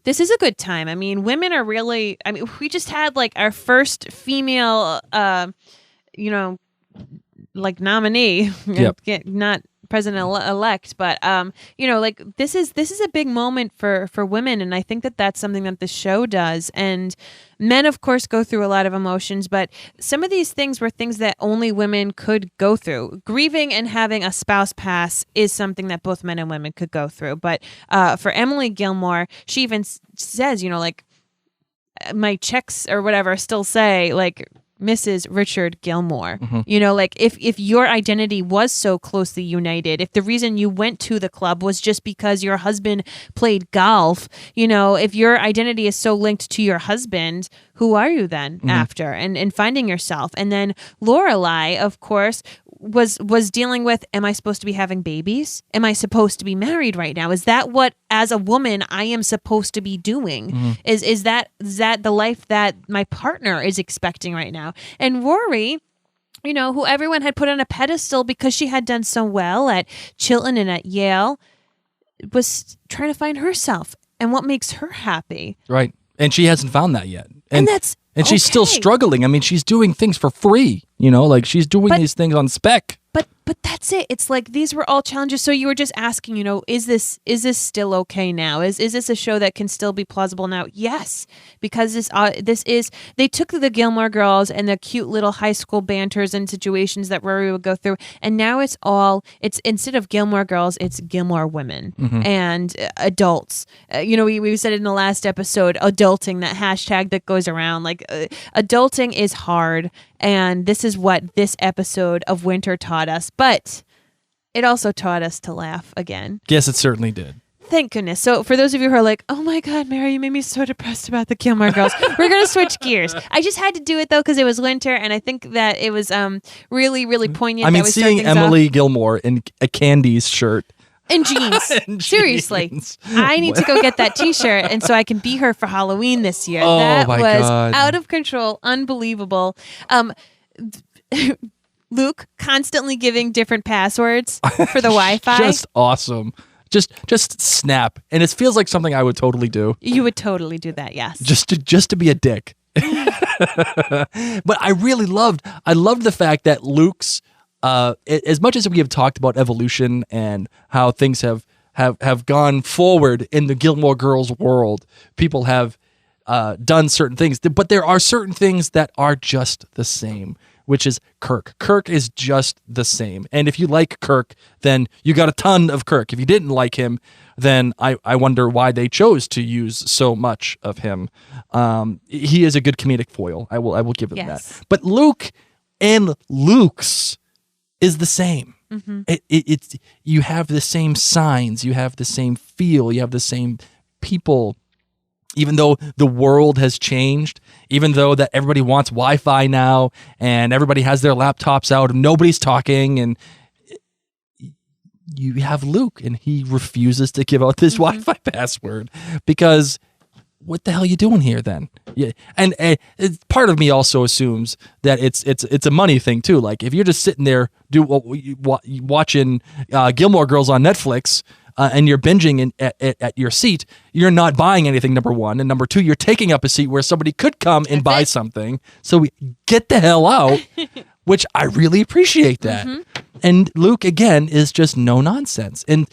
this is a good time. I mean, women are really, we just had like our first female, like nominee, yep. Not president-elect, but, like this is a big moment for women. And I think that that's something that the show does. And men, of course, go through a lot of emotions, but some of these things were things that only women could go through. Grieving and having a spouse pass is something that both men and women could go through. But for Emily Gilmore, she even says, like my checks or whatever still say like Mrs. Richard Gilmore. Mm-hmm. Like if your identity was so closely united, if the reason you went to the club was just because your husband played golf, if your identity is so linked to your husband, who are you then after? And finding yourself. And then Lorelei, of course, was dealing with, am I supposed to be having babies? Am I supposed to be married right now? Is that what, as a woman, I am supposed to be doing? Mm-hmm. Is that the life that my partner is expecting right now? And Rory, who everyone had put on a pedestal because she had done so well at Chilton and at Yale, was trying to find herself and what makes her happy. Right. And she hasn't found that yet. And that's And she's still struggling. I mean, she's doing things for free, like she's doing these things on spec. But But that's it. It's like these were all challenges. So you were just asking, is this still okay now? Is this a show that can still be plausible now? Yes, because this is they took the Gilmore Girls and the cute little high school banters and situations that Rory would go through, and now it's instead of Gilmore Girls, it's Gilmore women and adults. We said it in the last episode, adulting, that hashtag that goes around. Like adulting is hard, and this is what this episode of Winter taught us. But it also taught us to laugh again. Yes, it certainly did. Thank goodness. So for those of you who are like, oh my God, Mary, you made me so depressed about the Gilmore Girls, we're going to switch gears. I just had to do it, though, because it was winter, and I think that it was really, really poignant. I mean, seeing Emily Gilmore in a Candies shirt. And jeans. Seriously. Jeans. I need to go get that t-shirt, and so I can be her for Halloween this year. Oh, that my was God. out of control. Unbelievable. Luke constantly giving different passwords for the Wi-Fi. Just awesome. Just snap. And it feels like something I would totally do. You would totally do that, yes. Just to be a dick. But I loved the fact that Luke's as much as we have talked about evolution and how things have gone forward in the Gilmore Girls world, people have done certain things, but there are certain things that are just the same, which is Kirk. Kirk is just the same. And if you like Kirk, then you got a ton of Kirk. If you didn't like him, then I wonder why they chose to use so much of him. He is a good comedic foil. I will give him that. But Luke and Luke's is the same. Mm-hmm. It's you have the same signs, you have the same feel, you have the same people. Even though the world has changed, even though that everybody wants Wi-Fi now and everybody has their laptops out and nobody's talking, and you have Luke and he refuses to give out this Wi-Fi password because what the hell are you doing here then? Yeah, and part of me also assumes that it's a money thing too. Like if you're just sitting there watching Gilmore Girls on Netflix. And you're binging at your seat, you're not buying anything, number one. And number two, you're taking up a seat where somebody could come and buy something. So get the hell out, which I really appreciate that. Mm-hmm. And Luke, again, is just no nonsense. And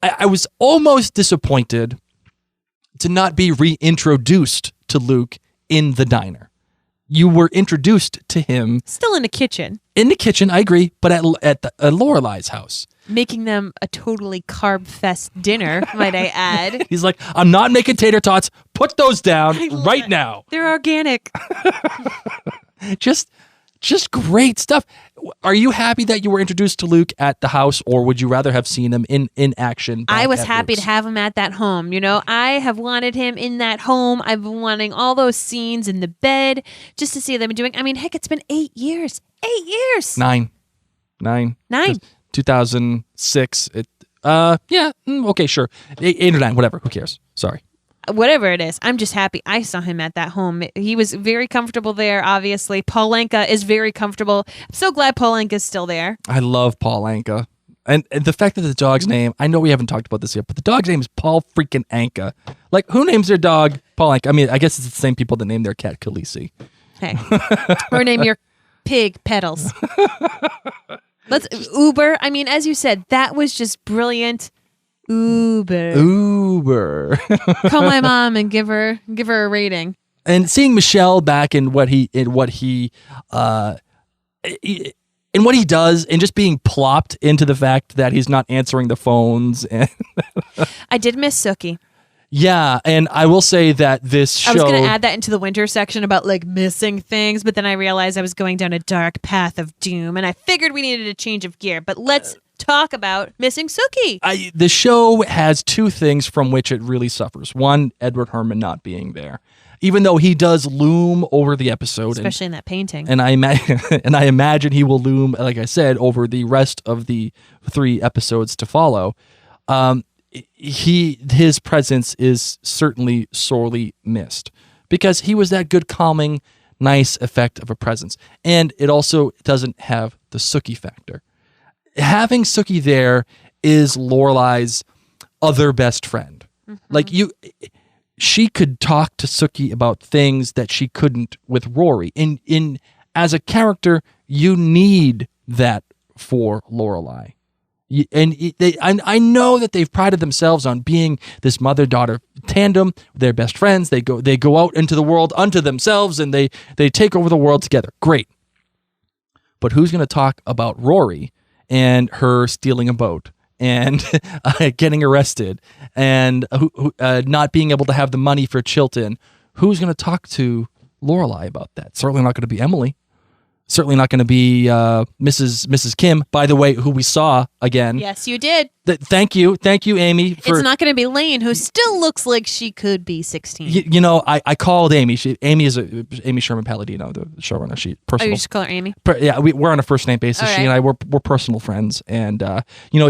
I was almost disappointed to not be reintroduced to Luke in the diner. You were introduced to him. Still in the kitchen. In the kitchen, I agree, but at Lorelei's house. Making them a totally carb-fest dinner, might I add. He's like, I'm not making tater tots. Put those down right now. They're organic. Just great stuff. Are you happy that you were introduced to Luke at the house, or would you rather have seen him in action? I was happy to have him at that home. I have wanted him in that home. I've been wanting all those scenes in the bed just to see them doing. I mean, heck, it's been 8 years. 8 years. Nine. 2006. Okay, sure. 8 or 9, whatever. Who cares? Sorry. Whatever it is, I'm just happy I saw him at that home. He was very comfortable there, obviously. Paul Anka is very comfortable. I'm so glad Paul Anka is still there. I love Paul Anka. And the fact that the dog's name, I know we haven't talked about this yet, but the dog's name is Paul freaking Anka. Like, who names their dog Paul Anka? I mean, I guess it's the same people that name their cat Khaleesi. Hey. Or name your pig Petals. Let's Uber. I mean, as you said, that was just brilliant. Uber. Call my mom and give her a rating. And seeing Michelle back in what he does, and just being plopped into the fact that he's not answering the phones. And I did miss Sookie. Yeah, and I will say that this show... I was going to add that into the winter section about like missing things, but then I realized I was going down a dark path of doom, and I figured we needed a change of gear. But let's talk about missing Sookie. The show has two things from which it really suffers. One, Edward Herrmann not being there. Even though he does loom over the episode. Especially in that painting. And I imagine he will loom, like I said, over the rest of the 3 episodes to follow. His presence is certainly sorely missed because he was that good, calming, nice effect of a presence. And it also doesn't have the Sookie factor. Having Sookie there is Lorelei's other best friend. Mm-hmm. Like she could talk to Sookie about things that she couldn't with Rory. In as a character, you need that for Lorelei. I know that they've prided themselves on being this mother-daughter tandem. They're best friends. They go out into the world unto themselves, and they take over the world together. Great. But who's going to talk about Rory and her stealing a boat and getting arrested and not being able to have the money for Chilton? Who's going to talk to Lorelei about that? Certainly not going to be Emily. Certainly not going to be Mrs. Kim, by the way, who we saw again. Yes, you did. Thank you, Amy. It's not going to be Lane, who still looks like she could be 16. I called Amy. Amy is Amy Sherman Palladino, the showrunner. She personal. Oh, you just call her Amy? Yeah, we're on a first name basis. All right. She and I we're personal friends, and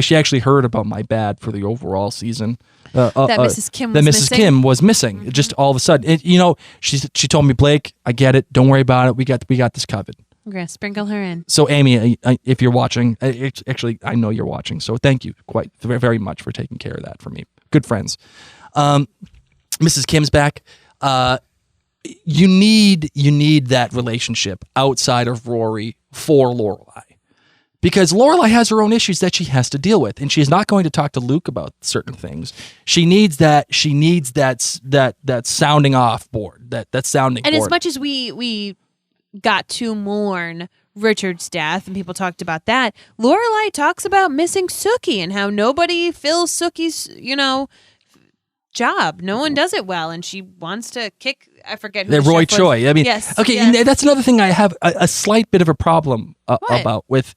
she actually heard about my bad for the overall season. That Mrs. Kim was that Mrs. missing? Kim was missing. Just all of a sudden, she told me, Blake, I get it. Don't worry about it. We got this covered. We're going to sprinkle her in. So, Amy, if you're watching, actually, I know you're watching. So, thank you quite very much for taking care of that for me. Good friends. Mrs. Kim's back. You need that relationship outside of Rory for Lorelei, because Lorelei has her own issues that she has to deal with, and she's not going to talk to Luke about certain things. She needs that sounding off board. That sounding And board. as much as we got to mourn Richard's death, and people talked about that, Lorelei talks about missing Sookie and how nobody fills Sookie's, job. No one does it well, and she wants to kick. I forget who the Roy chef was. Choi. I mean, yes, okay, yes. and that's another thing I have a slight bit of a problem about with,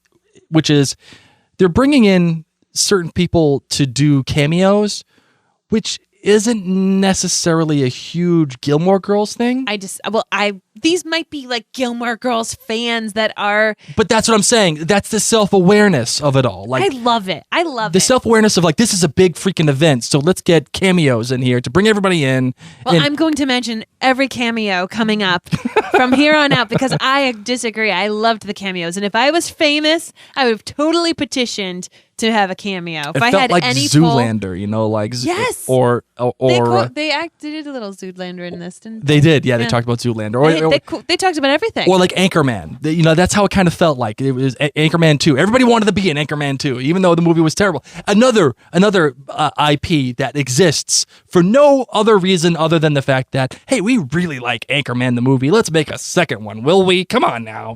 which is they're bringing in certain people to do cameos, which isn't necessarily a huge Gilmore Girls thing. These might be like Gilmore Girls fans that are. But that's what I'm saying. That's the self-awareness of it all. Like, I love it. The self-awareness of, like, this is a big freaking event, so let's get cameos in here to bring everybody in. Well, I'm going to mention every cameo coming up from here on out, because I disagree. I loved the cameos, and if I was famous, I would have totally petitioned to have a cameo. If I felt had like any Zoolander, yes, or they did a little Zoolander in this, didn't they? Did, yeah. They talked about Zoolander, they talked about everything, or like Anchorman. That's how it kind of felt like. It was Anchorman 2. Everybody wanted to be in Anchorman 2, even though the movie was terrible. Another IP that exists for no other reason other than the fact that, hey, we really like Anchorman the movie. Let's make a second one, will we? Come on now,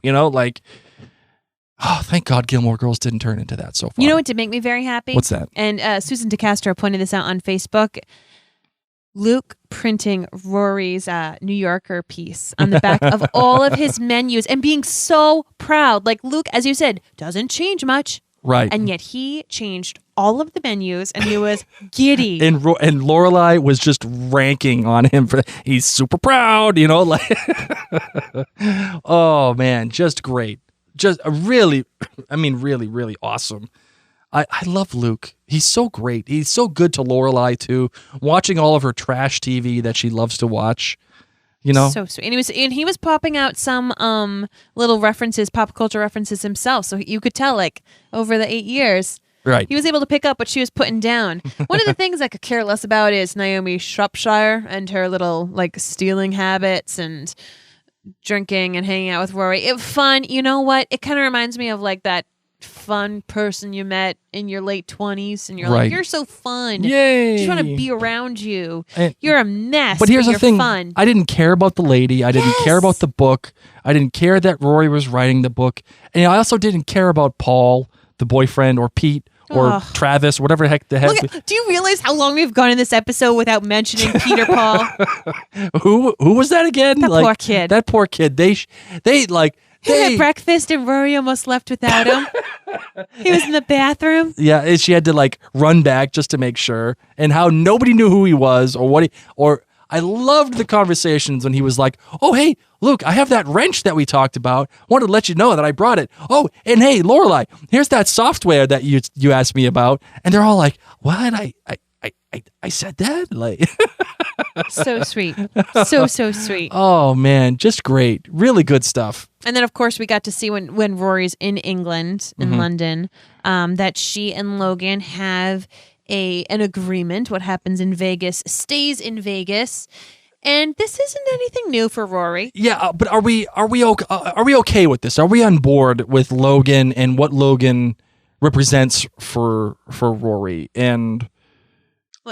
Oh, thank God Gilmore Girls didn't turn into that so far. You know what did make me very happy? What's that? And Susan DeCastro pointed this out on Facebook. Luke printing Rory's New Yorker piece on the back of all of his menus and being so proud. Like, Luke, as you said, doesn't change much. Right. And yet he changed all of the menus, and he was giddy. And Lorelei was just ranking on him for, he's super proud, Oh, man, just great. Just really, really awesome. I love Luke. He's so great. He's so good to Lorelei too. Watching all of her trash TV that she loves to watch, So sweet. And he was popping out some little references, pop culture references himself. So you could tell, like, over the 8 years, right, he was able to pick up what she was putting down. One of the things I could care less about is Naomi Shropshire and her little, like, stealing habits and drinking and hanging out with Rory. Fun. You know what? It kind of reminds me of, like, that fun person you met in your late 20s, and you're like, you're so fun. Yay! I just want to be around you. And, you're a mess, but here's the you're thing: fun. I didn't care about the lady. I didn't care about the book. I didn't care that Rory was writing the book, and I also didn't care about Paul, the boyfriend, or Pete, or Travis, whatever the heck. Do you realize how long we've gone in this episode without mentioning Peter Paul? Who was that again? That poor kid. That poor kid. They had breakfast and Rory almost left without him. He was in the bathroom. Yeah, and she had to, like, run back just to make sure, and how nobody knew who he was or I loved the conversations when he was like, "Oh, hey, Luke, I have that wrench that we talked about. Wanted to let you know that I brought it. Oh, and hey, Lorelei, here's that software that you asked me about." And they're all like, "What? I said that?" Like, so sweet. So sweet. Oh, man, just great. Really good stuff. And then, of course, we got to see when Rory's in England, in London, that she and Logan have an agreement. What happens in Vegas stays in Vegas. And this isn't anything new for Rory. Yeah, but are we okay with this? Are we on board with Logan and what Logan represents for Rory? And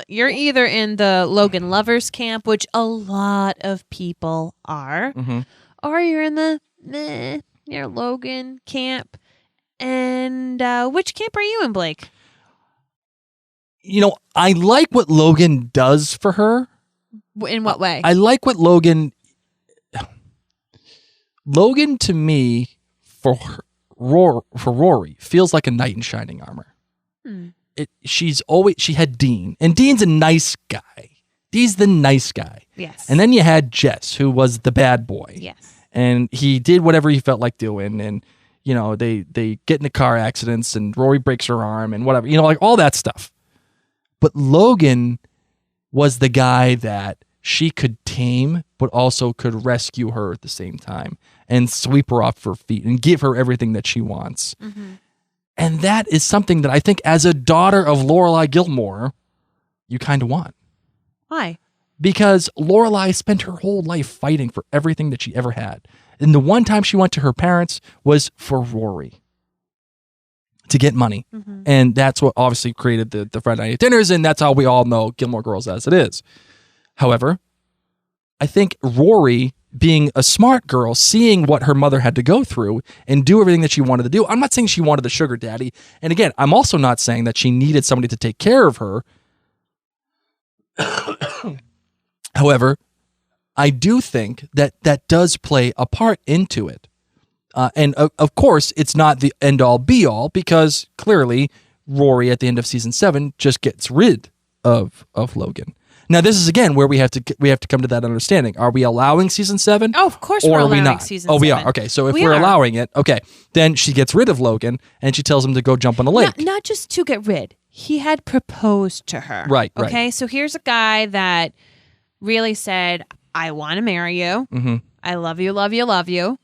You're either in the Logan lovers camp, which a lot of people are, or you're in the you're Logan camp. And which camp are you in, Blake? You know, I like what Logan does for her. In what way? I like what Logan to me for Rory feels like a knight in shining armor. She had Dean, and Dean's a nice guy. He's the nice guy. Yes. And then you had Jess, who was the bad boy. Yes. And he did whatever he felt like doing, and you know, they get into car accidents and Rory breaks her arm and whatever, you know, like all that stuff. But Logan was the guy that she could tame, but also could rescue her at the same time and sweep her off her feet and give her everything that she wants. And that is something that I think as a daughter of Lorelei Gilmore, you kind of want. Why? Because Lorelei spent her whole life fighting for everything that she ever had. And the one time she went to her parents was for Rory to get money. And that's what obviously created the Friday night dinners, and that's how we all know Gilmore Girls as it is. However, I think Rory, being a smart girl, seeing what her mother had to go through and do everything that she wanted to do. I'm not saying she wanted the sugar daddy. And again, I'm also not saying that she needed somebody to take care of her. However, I do think that that does play a part into it. And of course, it's not the end-all be-all, because clearly Rory at the end of season 7 just gets rid of Logan. Now, this is again where we have to come to that understanding. Are we allowing season 7? Oh, of course or we're are we allowing not? season we 7. are. Okay, so if We we're are. allowing it, okay, then she gets rid of Logan and she tells him to go jump on a lake. Not just to get rid. He had proposed to her. Right. Okay, so here's a guy that really said, I want to marry you. I love you, love you, love you.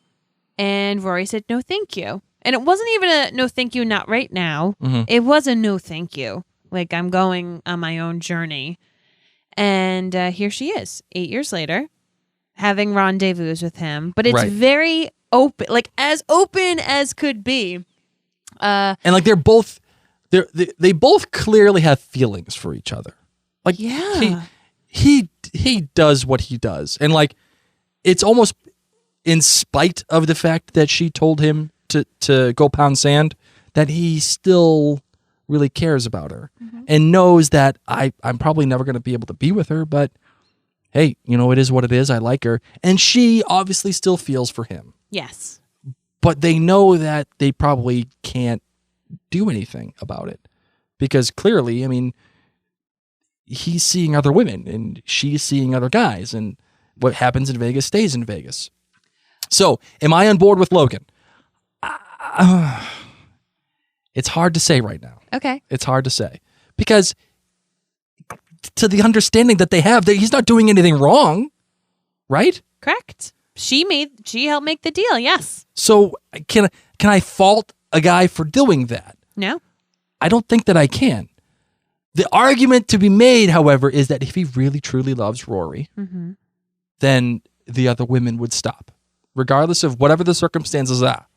And Rory said, no, thank you. And it wasn't even a no, thank you, not right now. It was a no, thank you. Like, I'm going on my own journey. And here she is, 8 years later, having rendezvous with him. But it's very open, like as open as could be. And like they both clearly have feelings for each other. Like he does what he does, and like it's almost in spite of the fact that she told him to go pound sand, that he still really cares about her and knows that I'm probably never going to be able to be with her, but hey, you know, it is what it is. I like her, and she obviously still feels for him. Yes. But they know that they probably can't do anything about it, because clearly, I mean, he's seeing other women and she's seeing other guys, and what happens in Vegas stays in Vegas. So, am I on board with Logan? It's hard to say right now. Okay. It's hard to say, because to the understanding that they have, he's not doing anything wrong, right? Correct. She helped make the deal. Yes. So can I fault a guy for doing that? No. I don't think that I can. The argument to be made, however, is that if he really truly loves Rory, then the other women would stop, regardless of whatever the circumstances are.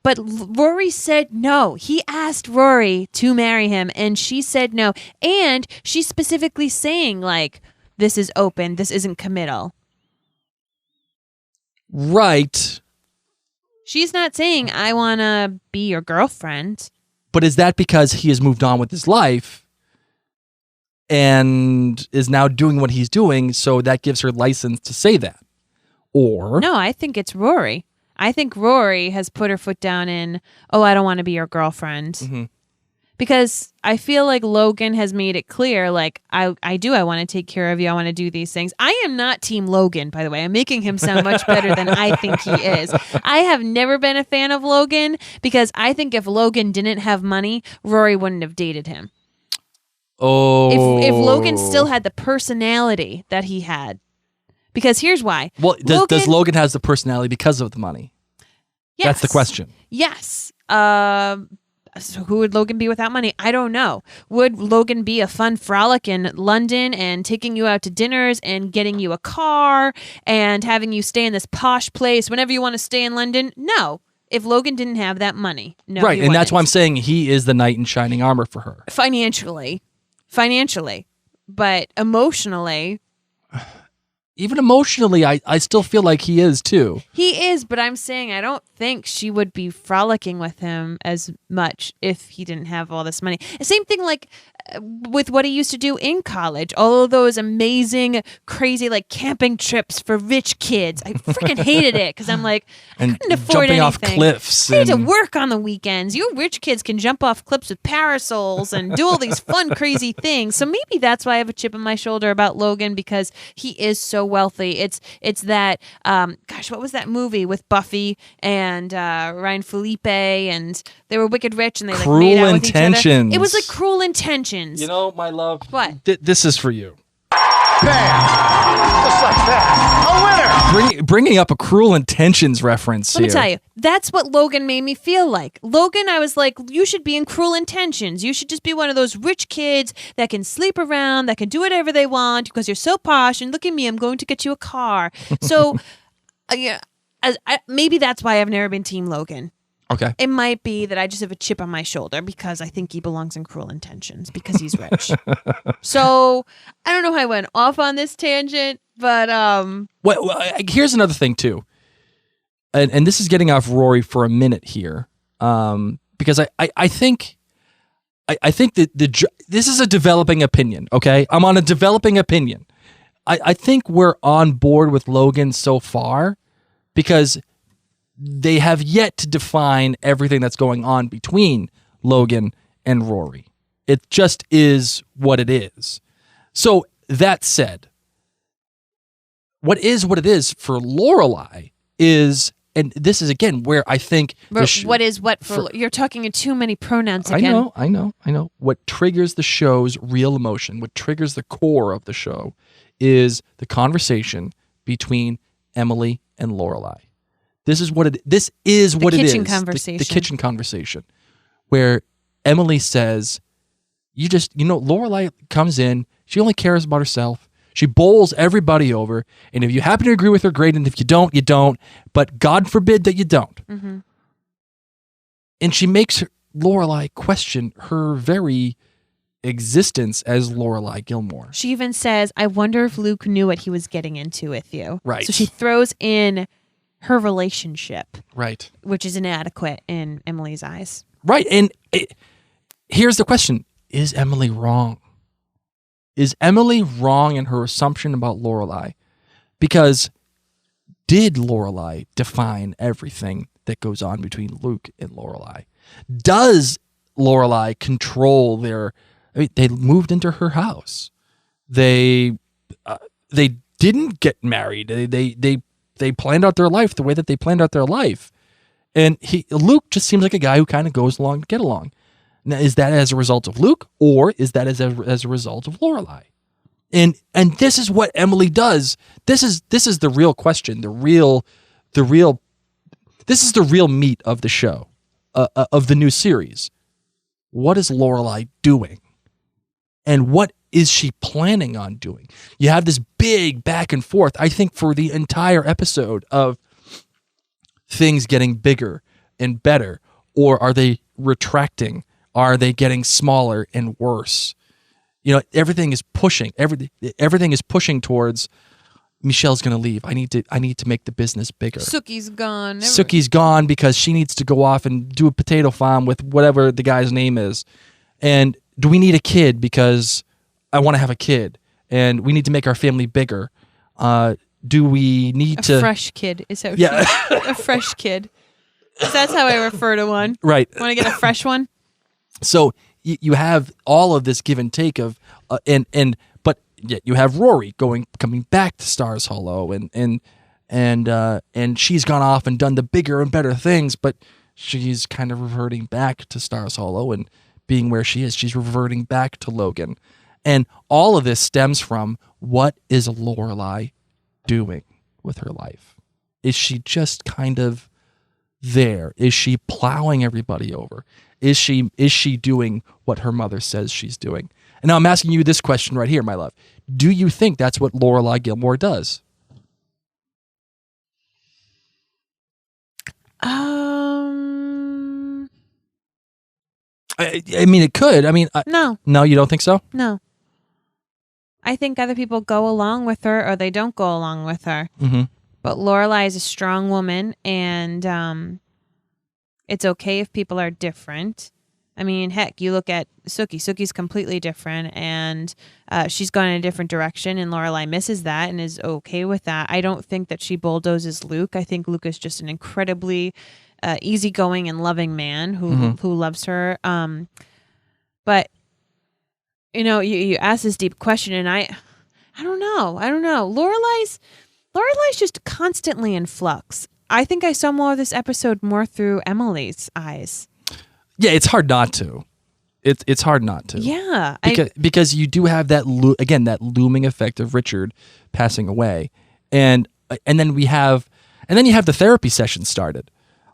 But Rory said no. He asked Rory to marry him, and she said no. And she's specifically saying, like, this is open. This isn't committal. Right. She's not saying, I want to be your girlfriend. But is that because he has moved on with his life and is now doing what he's doing, so that gives her license to say that? Or... No, I think it's Rory. I think Rory has put her foot down in, oh, I don't want to be your girlfriend. Because I feel like Logan has made it clear, like, I want to take care of you. I want to do these things. I am not Team Logan, by the way. I'm making him sound much better than I think he is. I have never been a fan of Logan, because I think if Logan didn't have money, Rory wouldn't have dated him. Oh. If Logan still had the personality that he had. Because here's why. Well, does Logan has the personality because of the money? Yes. That's the question. Yes. So who would Logan be without money? I don't know. Would Logan be a fun frolic in London and taking you out to dinners and getting you a car and having you stay in this posh place whenever you want to stay in London? No. If Logan didn't have that money, no. Right, he and that's wouldn't. why I'm saying he is the knight in shining armor for her. Financially, but emotionally. Even emotionally, I still feel like he is too. He is, but I'm saying I don't think she would be frolicking with him as much if he didn't have all this money. Same thing like with what he used to do in college. All of those amazing, crazy like camping trips for rich kids. I freaking hated it because I'm like, I couldn't afford jumping anything. off cliffs. I need to work on the weekends. You rich kids can jump off cliffs with parasols and do all these fun, crazy things. So maybe that's why I have a chip on my shoulder about Logan, because he is so wealthy. It's that gosh, what was that movie with Buffy and Ryan Felipe, and they were wicked rich and they like Cruel made out with each other. Intentions. It was like Cruel Intentions. You know, my love. What? This is for you. Bam! Just like that. A winner! Bringing up a Cruel Intentions reference Let me here. tell you, that's what Logan made me feel like. Logan, I was like, you should be in Cruel Intentions. You should just be one of those rich kids that can sleep around, that can do whatever they want because you're so posh. And look at me, I'm going to get you a car. So, yeah, maybe that's why I've never been Team Logan. Okay. It might be that I just have a chip on my shoulder because I think he belongs in Cruel Intentions because he's rich. So I don't know how I went off on this tangent, but Well, here's another thing too, and this is getting off Rory for a minute here, because I think that this is a developing opinion. Okay, I'm on a developing opinion. I think we're on board with Logan so far because they have yet to define everything that's going on between Logan and Rory. It just is what it is. So that said, what it is for Lorelei is, and this is again where I think what is what for you're talking in too many pronouns again. I know. What triggers the show's real emotion, what triggers the core of the show, is the conversation between Emily and Lorelei. This is what it is. The kitchen conversation. The kitchen conversation, where Emily says, Lorelei comes in. She only cares about herself. She bowls everybody over. And if you happen to agree with her, great. And if you don't, you don't. But God forbid that you don't. Mm-hmm. And she makes Lorelei question her very existence as Lorelei Gilmore. She even says, I wonder if Luke knew what he was getting into with you. Right. So she throws in her relationship, Right. which is inadequate in Emily's eyes. Right. And here's the question. Is Emily wrong? Is Emily wrong in her assumption about Lorelei? Because did Lorelei define everything that goes on between Luke and Lorelei? Does Lorelei control they moved into her house. They didn't get married. They planned out their life the way that they planned out their life. And Luke just seems like a guy who kind of goes along to get along. Now, is that as a result of Luke, or is that as a result of Lorelei? And this is what Emily does. This is the real question. This is the real meat of the show, of the new series. What is Lorelei doing? And what is she planning on doing? You have this big back and forth, I think, for the entire episode of things getting bigger and better, or are they retracting? Are they getting smaller and worse? Everything is pushing. Everything is pushing towards Michelle's going to leave. I need to make the business bigger. Sookie's gone. Sookie's gone because she needs to go off and do a potato farm with whatever the guy's name is. And do we need a kid because I want to have a kid and we need to make our family bigger? Do we need a fresh kid is how a fresh kid. That's how I refer to one. Right. Want to get a fresh one? So you have all of this give and take of but yet you have Rory coming back to Stars Hollow and she's gone off and done the bigger and better things, but she's kind of reverting back to Stars Hollow and being where she is. She's reverting back to Logan. And all of this stems from, what is Lorelei doing with her life? Is she just kind of there? Is she plowing everybody over? Is she doing what her mother says she's doing? And now I'm asking you this question right here, my love. Do you think that's what Lorelei Gilmore does? I mean, it could. I mean, No. No, you don't think so? No. I think other people go along with her or they don't go along with her. Mm-hmm. But Lorelai is a strong woman, and it's okay if people are different. I mean, heck, you look at Sookie. Sookie's completely different, and she's gone in a different direction, and Lorelai misses that and is okay with that. I don't think that she bulldozes Luke. I think Luke is just an incredibly easygoing and loving man who loves her. But you ask this deep question, and I don't know. Lorelai's just constantly in flux. I think I saw more of this episode more through Emily's eyes. Yeah, it's hard not to. It's hard not to. Yeah, because you do have that that looming effect of Richard passing away, and then you have the therapy session started,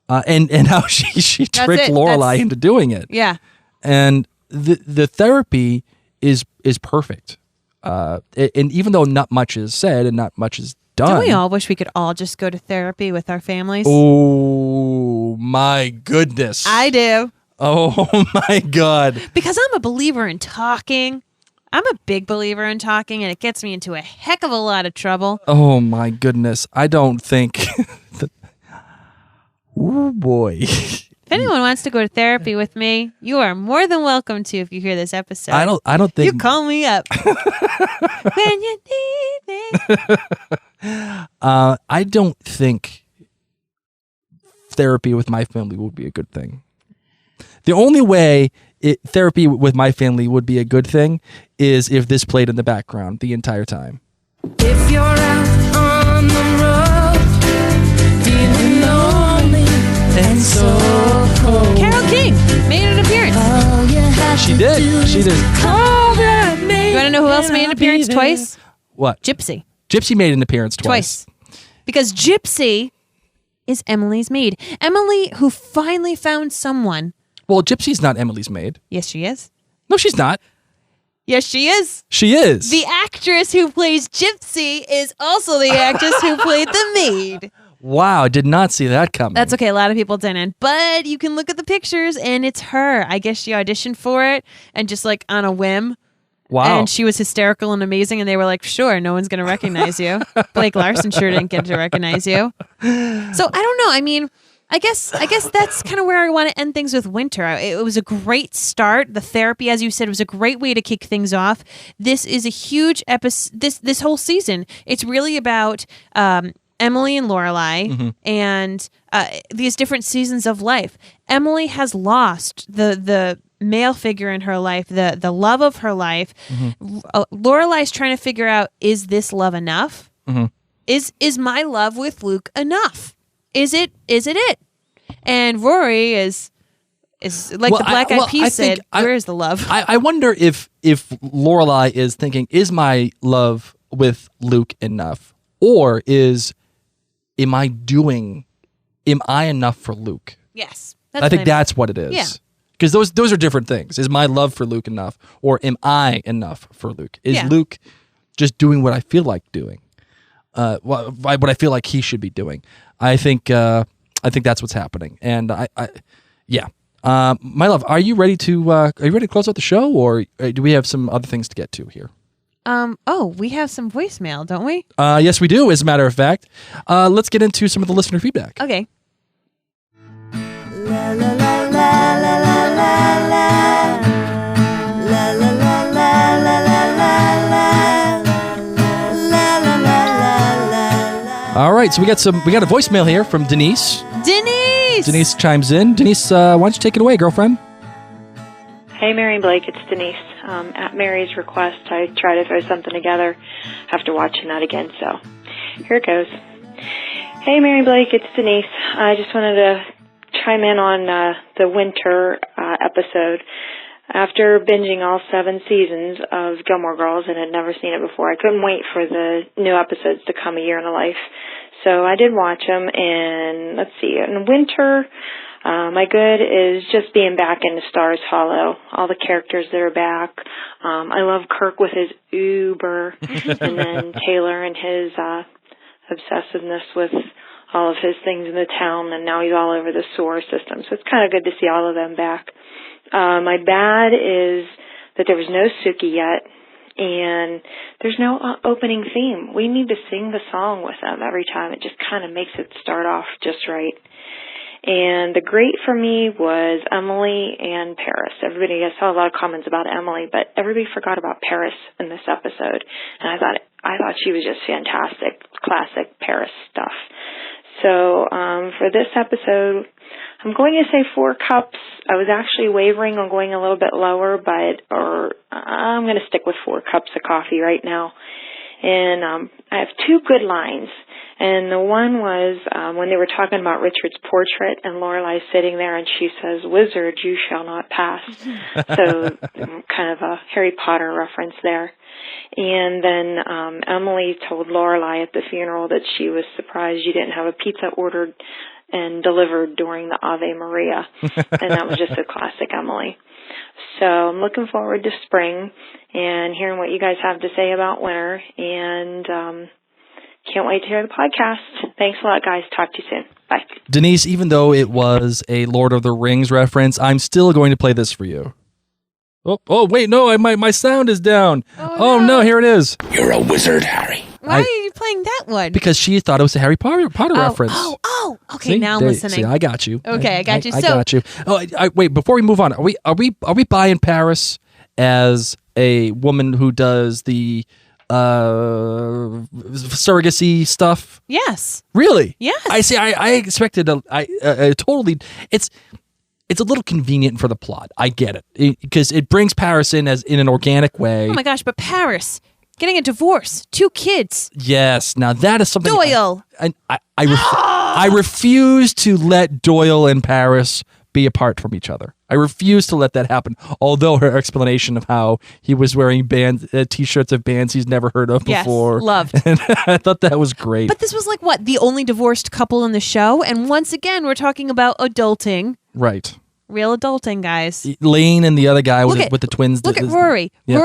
and how she tricked Lorelai into doing it. Yeah, and the therapy is perfect, and even though not much is said and not much is done. Don't we all wish we could all just go to therapy with our families? Oh my goodness, I do. Oh my God. Because I'm a believer in talking. I'm a big believer in talking, and it gets me into a heck of a lot of trouble. Oh my goodness. I don't think... Oh boy. If anyone wants to go to therapy with me, you are more than welcome to if you hear this episode. I don't think... You call me up. When you need me. I don't think therapy with my family would be a good thing. The only way therapy with my family would be a good thing is if this played in the background the entire time. If you're out on the road, feeling lonely and so cold. Carole King made an appearance. She did. You want to know who else made an appearance twice? What? Gypsy. Gypsy made an appearance twice. Because Gypsy is Emily's maid. Emily, who finally found someone. Well, Gypsy's not Emily's maid. Yes, she is. No, she's not. Yes, she is. She is. The actress who plays Gypsy is also the actress who played the maid. Wow, did not see that coming. That's okay. A lot of people didn't. But you can look at the pictures, and it's her. I guess she auditioned for it, and just like on a whim. Wow. And she was hysterical and amazing, and they were like, sure, no one's going to recognize you. Blake Larson sure didn't get to recognize you. So I don't know. I mean... I guess that's kind of where I want to end things with Winter. It was a great start. The therapy, as you said, was a great way to kick things off. This is a huge episode. This whole season, it's really about Emily and Lorelai and these different seasons of life. Emily has lost the male figure in her life, the love of her life. Lorelai's trying to figure out, is this love enough? Is my love with Luke enough? Is it? And Rory is like the Black Eyed Peas said, where is the love? I wonder if Lorelai is thinking, is my love with Luke enough? Or am I enough for Luke? Yes. I think that's what it is. Yeah. Because those are different things. Is my love for Luke enough? Or am I enough for Luke? Is Luke just doing what I feel like doing? What I feel like he should be doing? I think that's what's happening, and my love, are you ready to close out the show, or do we have some other things to get to here? We have some voicemail, don't we? Yes, we do. As a matter of fact, let's get into some of the listener feedback. Okay. La la la la la la la la la la la la la la. All right, so we got a voicemail here from Denise. Denise chimes in. Denise, why don't you take it away, girlfriend? Hey, Mary and Blake, it's Denise. At Mary's request, I tried to throw something together after watching that again, so here it goes. Hey, Mary and Blake, it's Denise. I just wanted to chime in on the winter episode. After binging all 7 seasons of Gilmore Girls and had never seen it before, I couldn't wait for the new episodes to come, A Year in a Life. So I did watch them, and let's see, in winter, My good is just being back in the Stars Hollow. All the characters that are back. I love Kirk with his Uber, and then Taylor and his obsessiveness with all of his things in the town, and now he's all over the sewer system. So it's kind of good to see all of them back. My bad is that there was no Suki yet, and there's no opening theme. We need to sing the song with them every time. It just kind of makes it start off just right. And the great for me was Emily and Paris. I saw a lot of comments about Emily, but everybody forgot about Paris in this episode. And I thought she was just fantastic, classic Paris stuff. So for this episode, I'm going to say 4 cups. I was actually wavering on going a little bit lower, or I'm going to stick with 4 cups of coffee right now. And I have 2 good lines. And the one was when they were talking about Richard's portrait, and Lorelei sitting there, and she says, "Wizard, you shall not pass." So kind of a Harry Potter reference there. And then Emily told Lorelei at the funeral that she was surprised you didn't have a pizza ordered and delivered during the Ave Maria. And that was just a classic Emily. So I'm looking forward to spring and hearing what you guys have to say about winter. And can't wait to hear the podcast. Thanks a lot, guys. Talk to you soon. Bye. Denise, even though it was a Lord of the Rings reference, I'm still going to play this for you. Oh wait, no, my sound is down. Oh no, here it is. You're a wizard, Harry. Why are you playing that one? Because she thought it was a Harry Potter reference. Okay, See? now I'm listening. See, I got you. Okay, I got you. I got you. Oh, wait, before we move on, are we buying Paris as a woman who does the surrogacy stuff? Yes. Really? Yes. I see. I expected totally. It's a little convenient for the plot. I get it because it brings Paris in an organic way. Oh my gosh! But Paris getting a divorce, 2 kids. Yes. Now that is something. Doyle. I refuse to let Doyle and Paris be apart from each other. I refuse to let that happen. Although her explanation of how he was wearing t-shirts of bands he's never heard of before. Yes, loved. And I thought that was great. But this was like what? The only divorced couple in the show, and once again we're talking about adulting. Right. Real adulting, guys. Lane and the other guy with the twins. Look at Rory. Yeah.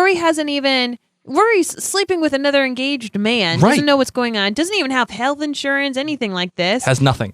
Rory's sleeping with another engaged man. Right. Doesn't know what's going on. Doesn't even have health insurance, anything like this. Has nothing.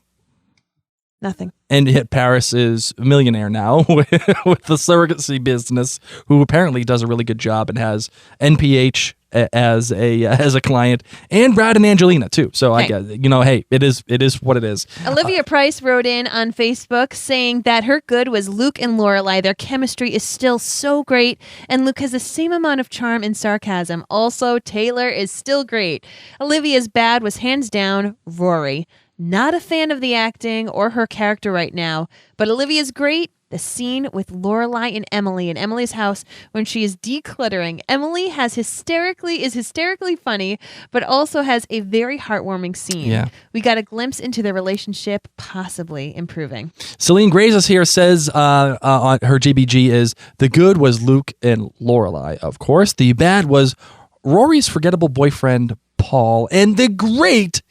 Nothing. And yet Paris is a millionaire now with the surrogacy business, who apparently does a really good job and has NPH as a client, and Brad and Angelina too. So I guess, hey, it is what it is. Olivia Price wrote in on Facebook saying that her good was Luke and Lorelei. Their chemistry is still so great, and Luke has the same amount of charm and sarcasm. Also, Taylor is still great. Olivia's bad was hands down Rory. Not a fan of the acting or her character right now, but Olivia's great. The scene with Lorelei and Emily in Emily's house when she is decluttering. Emily is hysterically funny, but also has a very heartwarming scene. Yeah. We got a glimpse into their relationship possibly improving. Celine Grazes here says on her GBG is the good was Luke and Lorelei, of course. The bad was Rory's forgettable boyfriend, Paul. And the great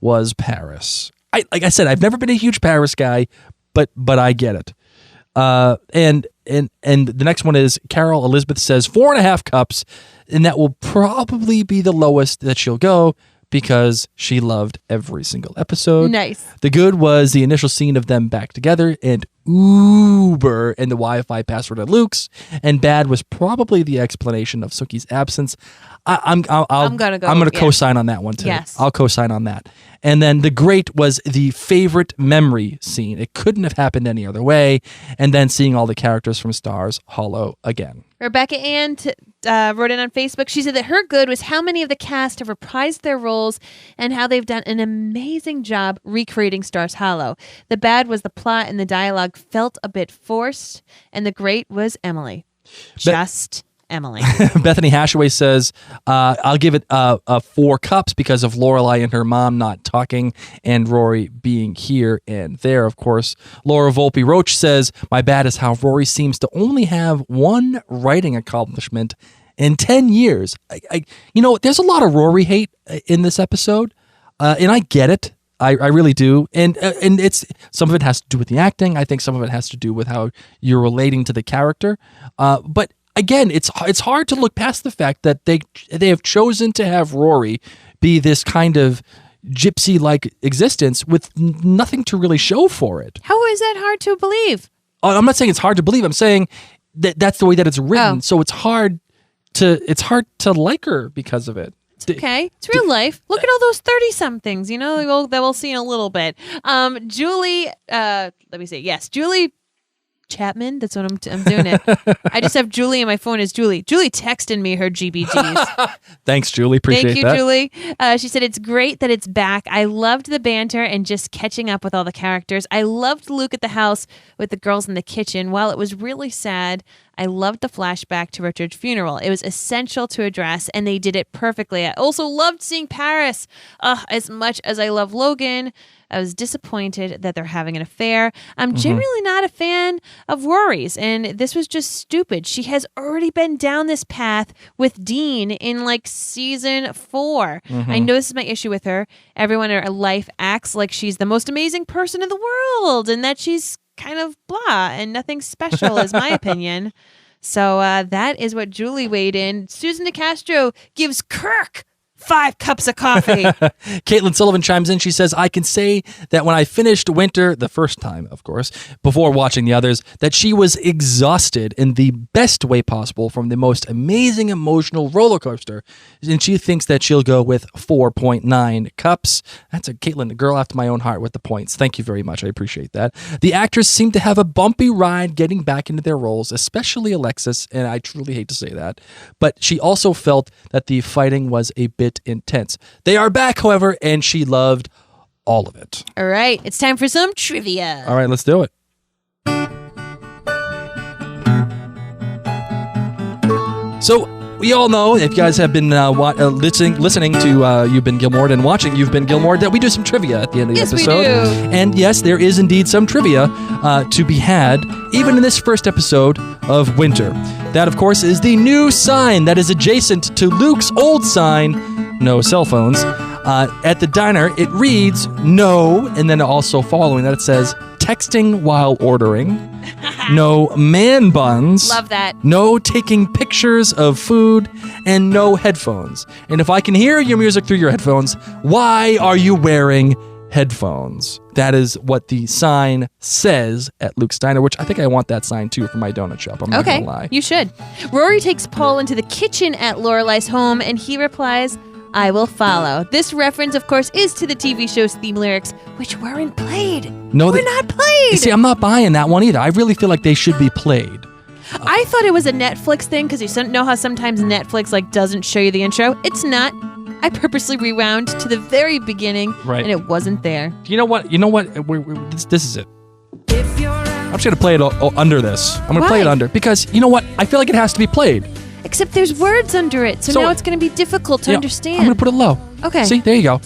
was Paris. Like I said, I've never been a huge Paris guy, but I get it. And the next one is Carol Elizabeth says 4.5 cups, and that will probably be the lowest that she'll go because she loved every single episode. Nice. The good was the initial scene of them back together and Uber and the Wi-Fi password at Luke's, and bad was probably the explanation of Sookie's absence. I'm gonna co-sign on that one too. Yes. I'll co-sign on that. And then the great was the favorite memory scene. It couldn't have happened any other way. And then seeing all the characters from Stars Hollow again. Rebecca Ann wrote in on Facebook. She said that her good was how many of the cast have reprised their roles and how they've done an amazing job recreating Stars Hollow. The bad was the plot and the dialogue felt a bit forced. And the great was Emily. Emily. Bethany Hashaway says, I'll give it 4 cups because of Lorelei and her mom not talking and Rory being here and there, of course. Laura Volpe Roach says, my bad is how Rory seems to only have one writing accomplishment in 10 years. There's a lot of Rory hate in this episode, and I get it. I really do. And it's some of it has to do with the acting. I think some of it has to do with how you're relating to the character. But again, it's hard to look past the fact that they have chosen to have Rory be this kind of gypsy-like existence with nothing to really show for it. How is that hard to believe? I'm not saying it's hard to believe. I'm saying that that's the way that it's written. So it's hard to like her because of it. Okay, it's real life. Look at all those 30-somethings, that we'll see in a little bit. Julie, let me see. Yes, Julie Chapman. That's what I'm doing it. I just have Julie and my phone is Julie. Julie texted me her GBGs. Thanks, Julie. Appreciate that. Thank you, Julie. She said, it's great that it's back. I loved the banter and just catching up with all the characters. I loved Luke at the house with the girls in the kitchen. While it was really sad, I loved the flashback to Richard's funeral. It was essential to address, and they did it perfectly. I also loved seeing Paris. As much as I love Logan, I was disappointed that they're having an affair. I'm generally not a fan of Rory's, and this was just stupid. She has already been down this path with Dean in season 4. I know this is my issue with her. Everyone in her life acts like she's the most amazing person in the world, and that she's kind of blah and nothing special is my opinion. So that is what Julie weighed in. Susan DeCastro gives Kirk 5 cups of coffee. Caitlin Sullivan chimes in. She says, I can say that when I finished Winter, the first time, of course, before watching the others, that she was exhausted in the best way possible from the most amazing emotional roller coaster. And she thinks that she'll go with 4.9 cups. That's Caitlin, a girl after my own heart with the points. Thank you very much. I appreciate that. The actors seem to have a bumpy ride getting back into their roles, especially Alexis, and I truly hate to say that. But she also felt that the fighting was a bit intense. They are back, however, and she loved all of it. All right, it's time for some trivia. All right, let's do it. So we all know, if you guys have been listening to You've Been Gilmored and watching You've Been Gilmored, that we do some trivia at the end of the episode. We do. And yes, there is indeed some trivia to be had, even in this first episode of Winter. That, of course, is the new sign that is adjacent to Luke's old sign, no cell phones. At the diner, it reads no, and then also following that it says texting while ordering, no man buns, love that, no taking pictures of food, and no headphones. And if I can hear your music through your headphones, why are you wearing headphones? That is what the sign says at Luke's Diner, which I think I want that sign too for my donut shop. I'm not gonna lie. You should. Rory takes Paul into the kitchen at Lorelei's home, and he replies, I will follow. This reference, of course, is to the TV show's theme lyrics, which weren't played. No, they're not played. See, I'm not buying that one either. I really feel like they should be played. I thought it was a Netflix thing because you know how sometimes Netflix doesn't show you the intro. It's not. I purposely rewound to the very beginning, and it wasn't there. You know what? This is it. I'm just gonna play it under this. I'm gonna play it under because you know what? I feel like it has to be played. Except there's words under it, so now it's going to be difficult to understand. I'm going to put it low. Okay. See, there you go.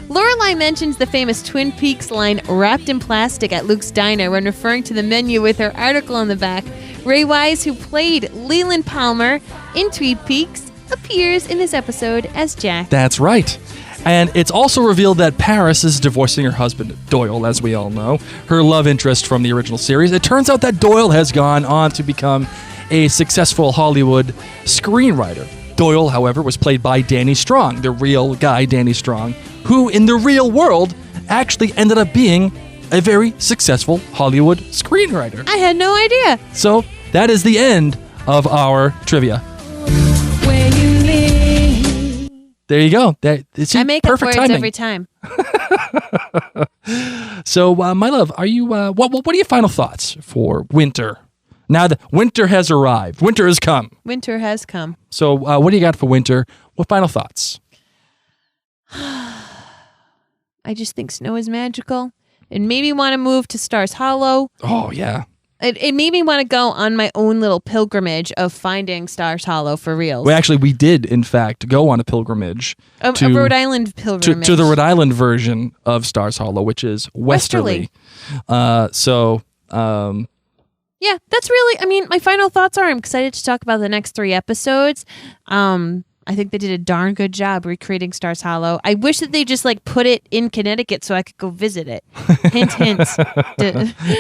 Lorelei mentions the famous Twin Peaks line, wrapped in plastic at Luke's Diner, when referring to the menu with her article on the back. Ray Wise, who played Leland Palmer in Twin Peaks, appears in this episode as Jack. That's right. And it's also revealed that Paris is divorcing her husband, Doyle, as we all know, her love interest from the original series. It turns out that Doyle has gone on to become a successful Hollywood screenwriter. Doyle, however, was played by Danny Strong, the real guy Danny Strong, who in the real world actually ended up being a very successful Hollywood screenwriter. I had no idea. So that is the end of our trivia. There you go. I make up words every time. So, my love, are you? What are your final thoughts for Winter? Now that winter has arrived, winter has come. Winter has come. So, what do you got for Winter? What final thoughts? I just think snow is magical. It made me want to move to Stars Hollow. Oh yeah. It made me want to go on my own little pilgrimage of finding Stars Hollow for reals. Well, actually, we did, in fact, go on a pilgrimage. A Rhode Island pilgrimage. To the Rhode Island version of Stars Hollow, which is Westerly. Yeah, that's really, my final thoughts are I'm excited to talk about the next 3 episodes. I think they did a darn good job recreating Stars Hollow. I wish that they just like put it in Connecticut so I could go visit it. Hint, hint.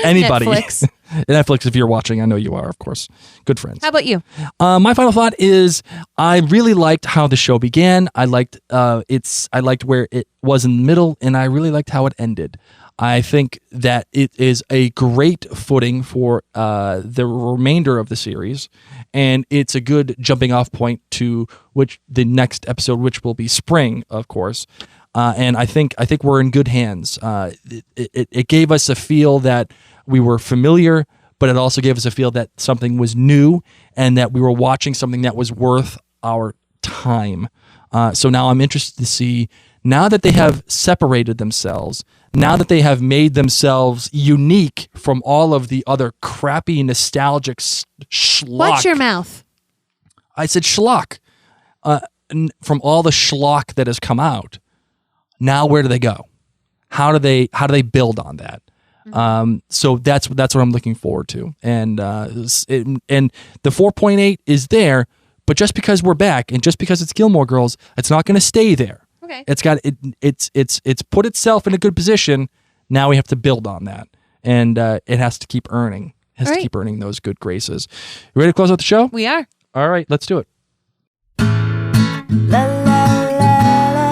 Anybody. Netflix. Netflix, if you're watching, I know you are, of course. Good friends. How about you? My final thought is I really liked how the show began. I liked where it was in the middle, and I really liked how it ended. I think that it is a great footing for the remainder of the series, and it's a good jumping off point to which the next episode, which will be spring, of course. And I think we're in good hands. It gave us a feel that we were familiar, but it also gave us a feel that something was new and that we were watching something that was worth our time. So now I'm interested to see, now that they have separated themselves, now that they have made themselves unique from all of the other crappy, nostalgic schlock. Watch your mouth. I said schlock. From all the schlock that has come out, now where do they go? How do they build on that? So that's what I'm looking forward to. And and the 4.8 is there, but just because we're back and just because it's Gilmore Girls, it's not going to stay there. Okay. It's put itself in a good position. Now we have to build on that, and it has to keep earning. To keep earning those good graces. You ready to close out the show? We are. All right, let's do it. La la la la.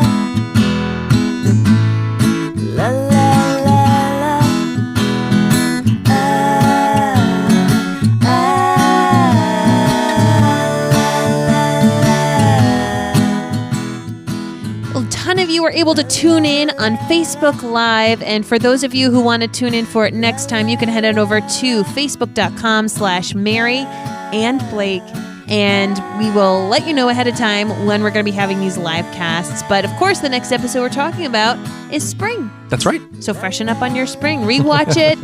La la la la. A ton of you were able to tune in on Facebook Live, and for those of you who want to tune in for it next time, you can head on over to facebook.com/Mary and Blake, and we will let you know ahead of time when we're going to be having these live casts. But of course, the next episode we're talking about is spring. That's right. So freshen up on your spring. Rewatch it.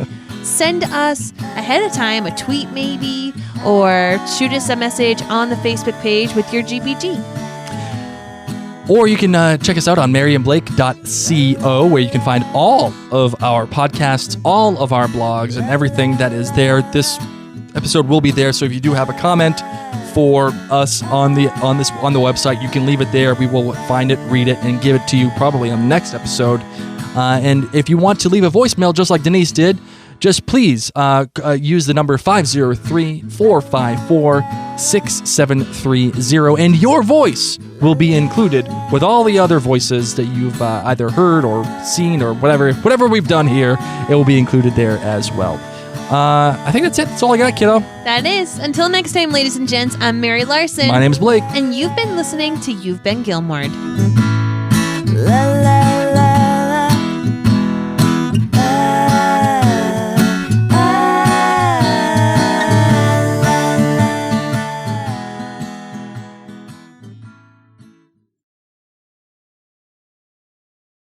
Send us ahead of time a tweet maybe, or shoot us a message on the Facebook page with your GBG. Or you can check us out on maryandblake.co, where you can find all of our podcasts, all of our blogs, and everything that is there. This episode will be there, so if you do have a comment for us on the website, you can leave it there. We will find it, read it, and give it to you probably on the next episode. And if you want to leave a voicemail just like Denise did, just please use the number 503-454-6730, and your voice will be included with all the other voices that you've either heard or seen or whatever we've done here. It will be included there as well. I think that's it. That's all I got, kiddo. That is. Until next time, ladies and gents, I'm Mary Larson. My name's Blake. And you've been listening to You've Been Gilmored.